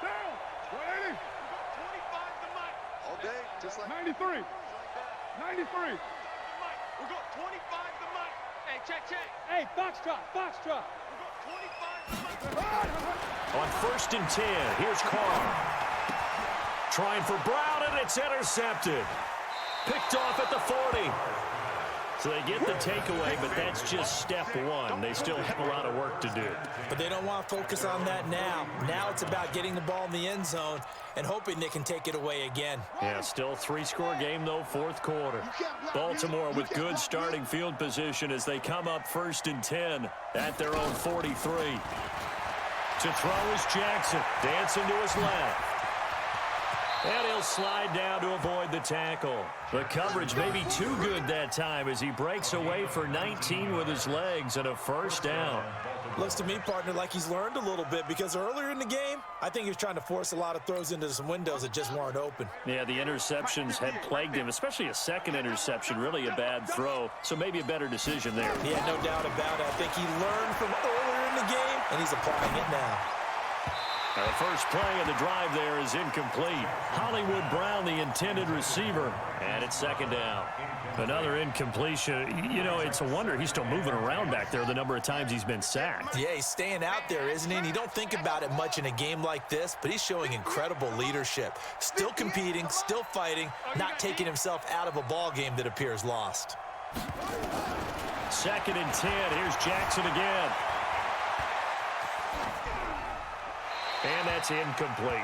Down. 180. 25 to Mike. All day, just like 93. 93. we go 25 to Mike. Hey, check. Hey, Foxtrot. We go 25 to Mike. On 1st and 10, here's Carr. Trying for Brown, and it's intercepted. Picked off at the 40. So they get the takeaway, but that's just step one. They still have a lot of work to do. But they don't want to focus on that now. Now it's about getting the ball in the end zone and hoping they can take it away again. Yeah, still a 3-score game, though, 4th quarter. Baltimore with good starting field position as they come up 1st and 10 at their own 43. To throw is Jackson, dancing to his left. And he'll slide down to avoid the tackle. The coverage may be too good that time as he breaks away for 19 with his legs and a first down. Looks to me, partner, like he's learned a little bit because earlier in the game, I think he was trying to force a lot of throws into some windows that just weren't open. Yeah, the interceptions had plagued him, especially a second interception, really a bad throw, so maybe a better decision there. Yeah, no doubt about it. I think he learned from earlier in the game, and he's applying it now. The first play of the drive there is incomplete. Hollywood Brown, the intended receiver, and it's 2nd down. Another incompletion. You know, it's a wonder he's still moving around back there the number of times he's been sacked. Yeah, he's staying out there, isn't he? And you don't think about it much in a game like this, but he's showing incredible leadership. Still competing, still fighting, not taking himself out of a ball game that appears lost. 2nd and 10. Here's Jackson again. And that's incomplete.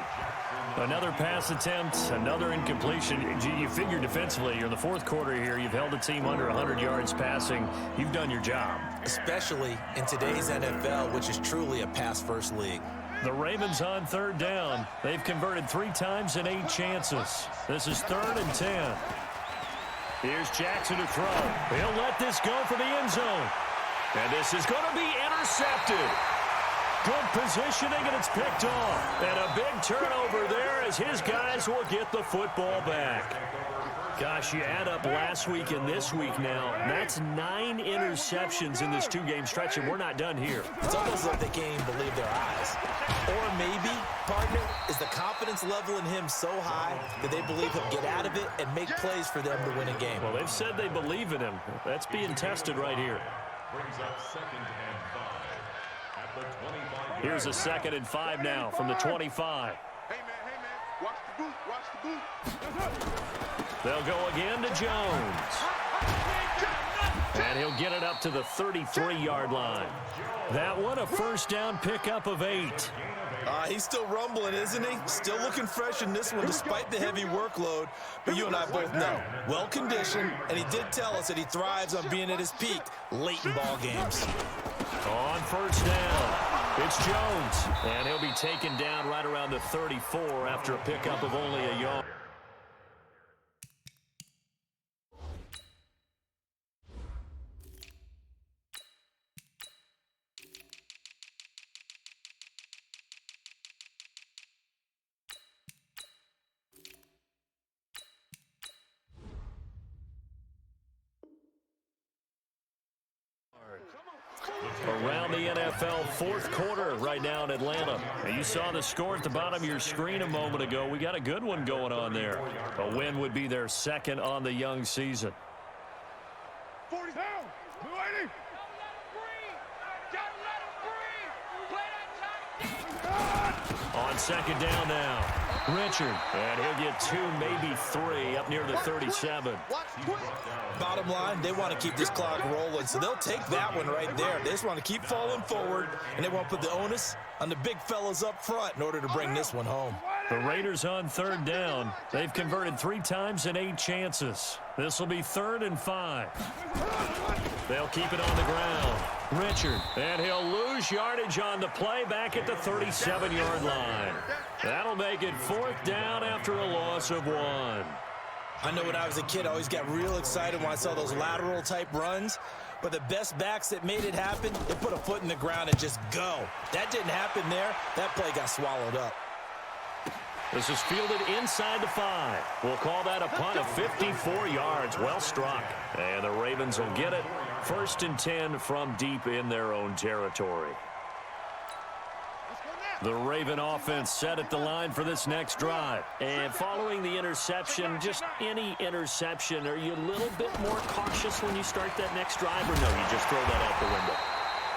Another pass attempt, another incompletion. You figure defensively, you're in the 4th quarter here. You've held a team under 100 yards passing. You've done your job. Especially in today's NFL, which is truly a pass-first league. The Ravens on 3rd down. They've converted 3 times in 8 chances. This is 3rd and 10. Here's Jackson to throw. He'll let this go for the end zone. And this is going to be intercepted. Good positioning, and it's picked off. And a big turnover there as his guys will get the football back. Gosh, you add up last week and this week now. That's 9 interceptions in this 2-game stretch, and we're not done here. It's almost like they can't even believe their eyes. Or maybe, partner, is the confidence level in him so high that they believe he'll get out of it and make plays for them to win a game. Well, they've said they believe in him. That's being tested right here. Brings up 2nd and 5 at the 25. Here's a 2nd and 5 now from the 25. Hey, man, watch the boot. They'll go again to Jones. And he'll get it up to the 33-yard line. That one a first down pickup of 8. He's still rumbling, isn't he? Still looking fresh in this one despite the heavy workload. But you and I both know, well-conditioned, and he did tell us that he thrives on being at his peak late in ball games. On first down, it's Jones. And he'll be taken down right around the 34 after a pickup of only a yard. NFL fourth quarter right now in Atlanta. And you saw the score at the bottom of your screen a moment ago. We got a good one going on there. A win would be their second on the young season. 40 down. Lady. On second down now, Richard. And he'll get 2, maybe 3 up near the 37. Bottom line, they want to keep this clock rolling, so they'll take that one right there. They just want to keep falling forward, and they want to put the onus on the big fellas up front in order to bring this one home. The Raiders on third down. They've converted 3 times in 8 chances. This will be 3rd and 5. They'll keep it on the ground. Richard, and he'll lose yardage on the play back at the 37-yard line. That'll make it 4th down after a loss of 1. I know when I was a kid, I always got real excited when I saw those lateral-type runs. But the best backs that made it happen, they put a foot in the ground and just go. That didn't happen there. That play got swallowed up. This is fielded inside the 5. We'll call that a punt of 54 yards. Well struck. And the Ravens will get it. 1st and 10 from deep in their own territory. The Raven offense set at the line for this next drive. And following the interception, just any interception, are you a little bit more cautious when you start that next drive, or no, you just throw that out the window?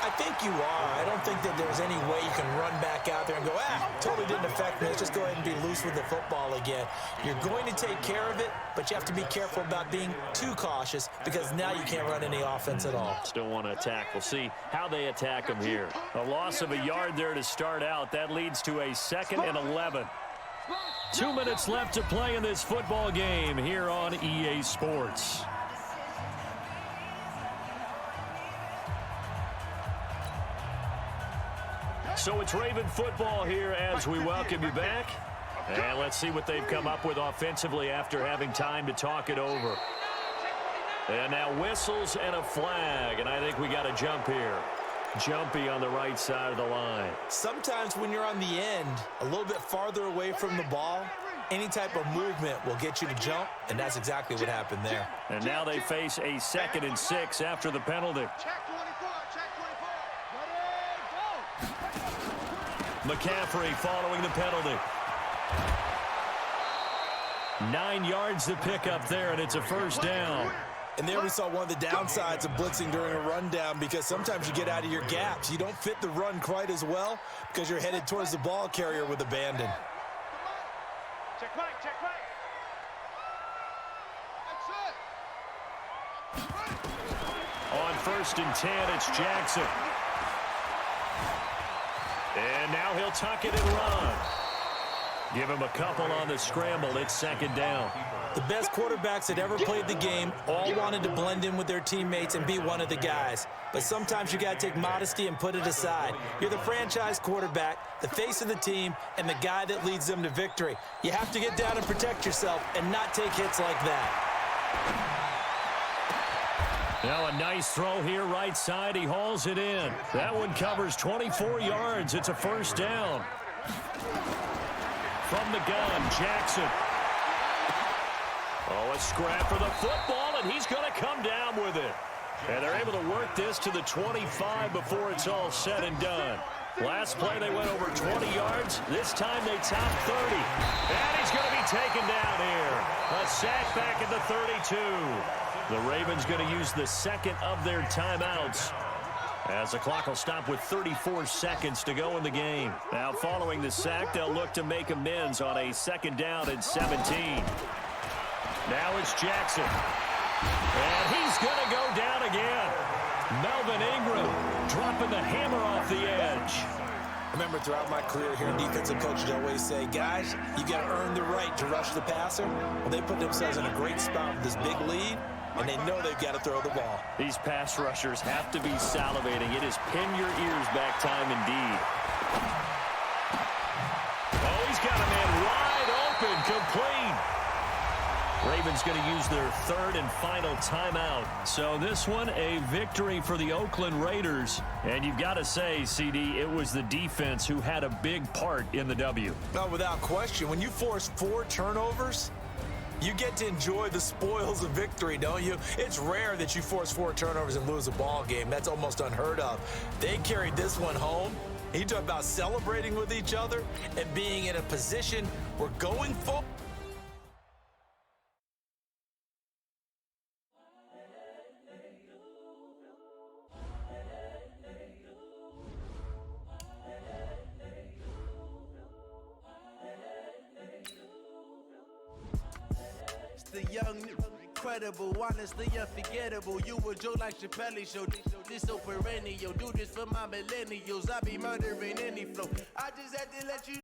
I think you are. I don't think that there's any way you can run back out there and go, totally didn't affect me. Let's just go ahead and be loose with the football again. You're going to take care of it, but you have to be careful about being too cautious because now you can't run any offense at all. Still want to attack. We'll see how they attack them here. A loss of a yard there to start out. That leads to a 2nd and 11. 2 minutes left to play in this football game here on EA Sports. So it's Raven football here as we welcome you back. And let's see what they've come up with offensively after having time to talk it over. And now whistles and a flag. And I think we got a jump here. Jumpy on the right side of the line. Sometimes when you're on the end, a little bit farther away from the ball, any type of movement will get you to jump, and that's exactly what happened there. And now they face a 2nd and 6 after the penalty. Check 24, check 24. McCaffrey following the penalty. 9 yards to pick up there, and it's a 1st down. And there we saw one of the downsides of blitzing during a rundown because sometimes you get out of your gaps. You don't fit the run quite as well because you're headed towards the ball carrier with abandon. Check Mike, check Mike. On 1st and 10, it's Jackson. And now he'll tuck it and run. Give him a couple on the scramble. It's 2nd down. The best quarterbacks that ever played the game all wanted to blend in with their teammates and be one of the guys. But sometimes you got to take modesty and put it aside. You're the franchise quarterback, the face of the team, and the guy that leads them to victory. You have to get down and protect yourself and not take hits like that. Now a nice throw here right side. He hauls it in. That one covers 24 yards. It's a 1st down. From the gun, Jackson. Oh, a scrap for the football, and he's going to come down with it. And they're able to work this to the 25 before it's all said and done. Last play, they went over 20 yards. This time, they topped 30. And he's going to be taken down here. A sack back at the 32. The Ravens going to use the 2nd of their timeouts, as the clock will stop with 34 seconds to go in the game. Now, following the sack, they'll look to make amends on a 2nd down and 17. Now it's Jackson. And he's going to go down again. Melvin Ingram dropping the hammer off the edge. I remember throughout my career hearing defensive coaches always say, guys, you got to earn the right to rush the passer. Well, they put themselves in a great spot with this big lead, and they know they've got to throw the ball. These pass rushers have to be salivating. It is pin your ears back time indeed. Oh, he's got a man wide open, complete. Ravens going to use their 3rd and final timeout. So this one, a victory for the Oakland Raiders. And you've got to say, CD, it was the defense who had a big part in the W. No, without question. When you force 4 turnovers, You get to enjoy the spoils of victory, don't you? It's rare that you force 4 turnovers and lose a ball game. That's almost unheard of. They carried this one home. You talk about celebrating with each other and being in a position where going forward. The young, incredible, honestly unforgettable. You a joke like Chappelle Show. This so perennial. Do this for my millennials. I be murdering any flow. I just had to let you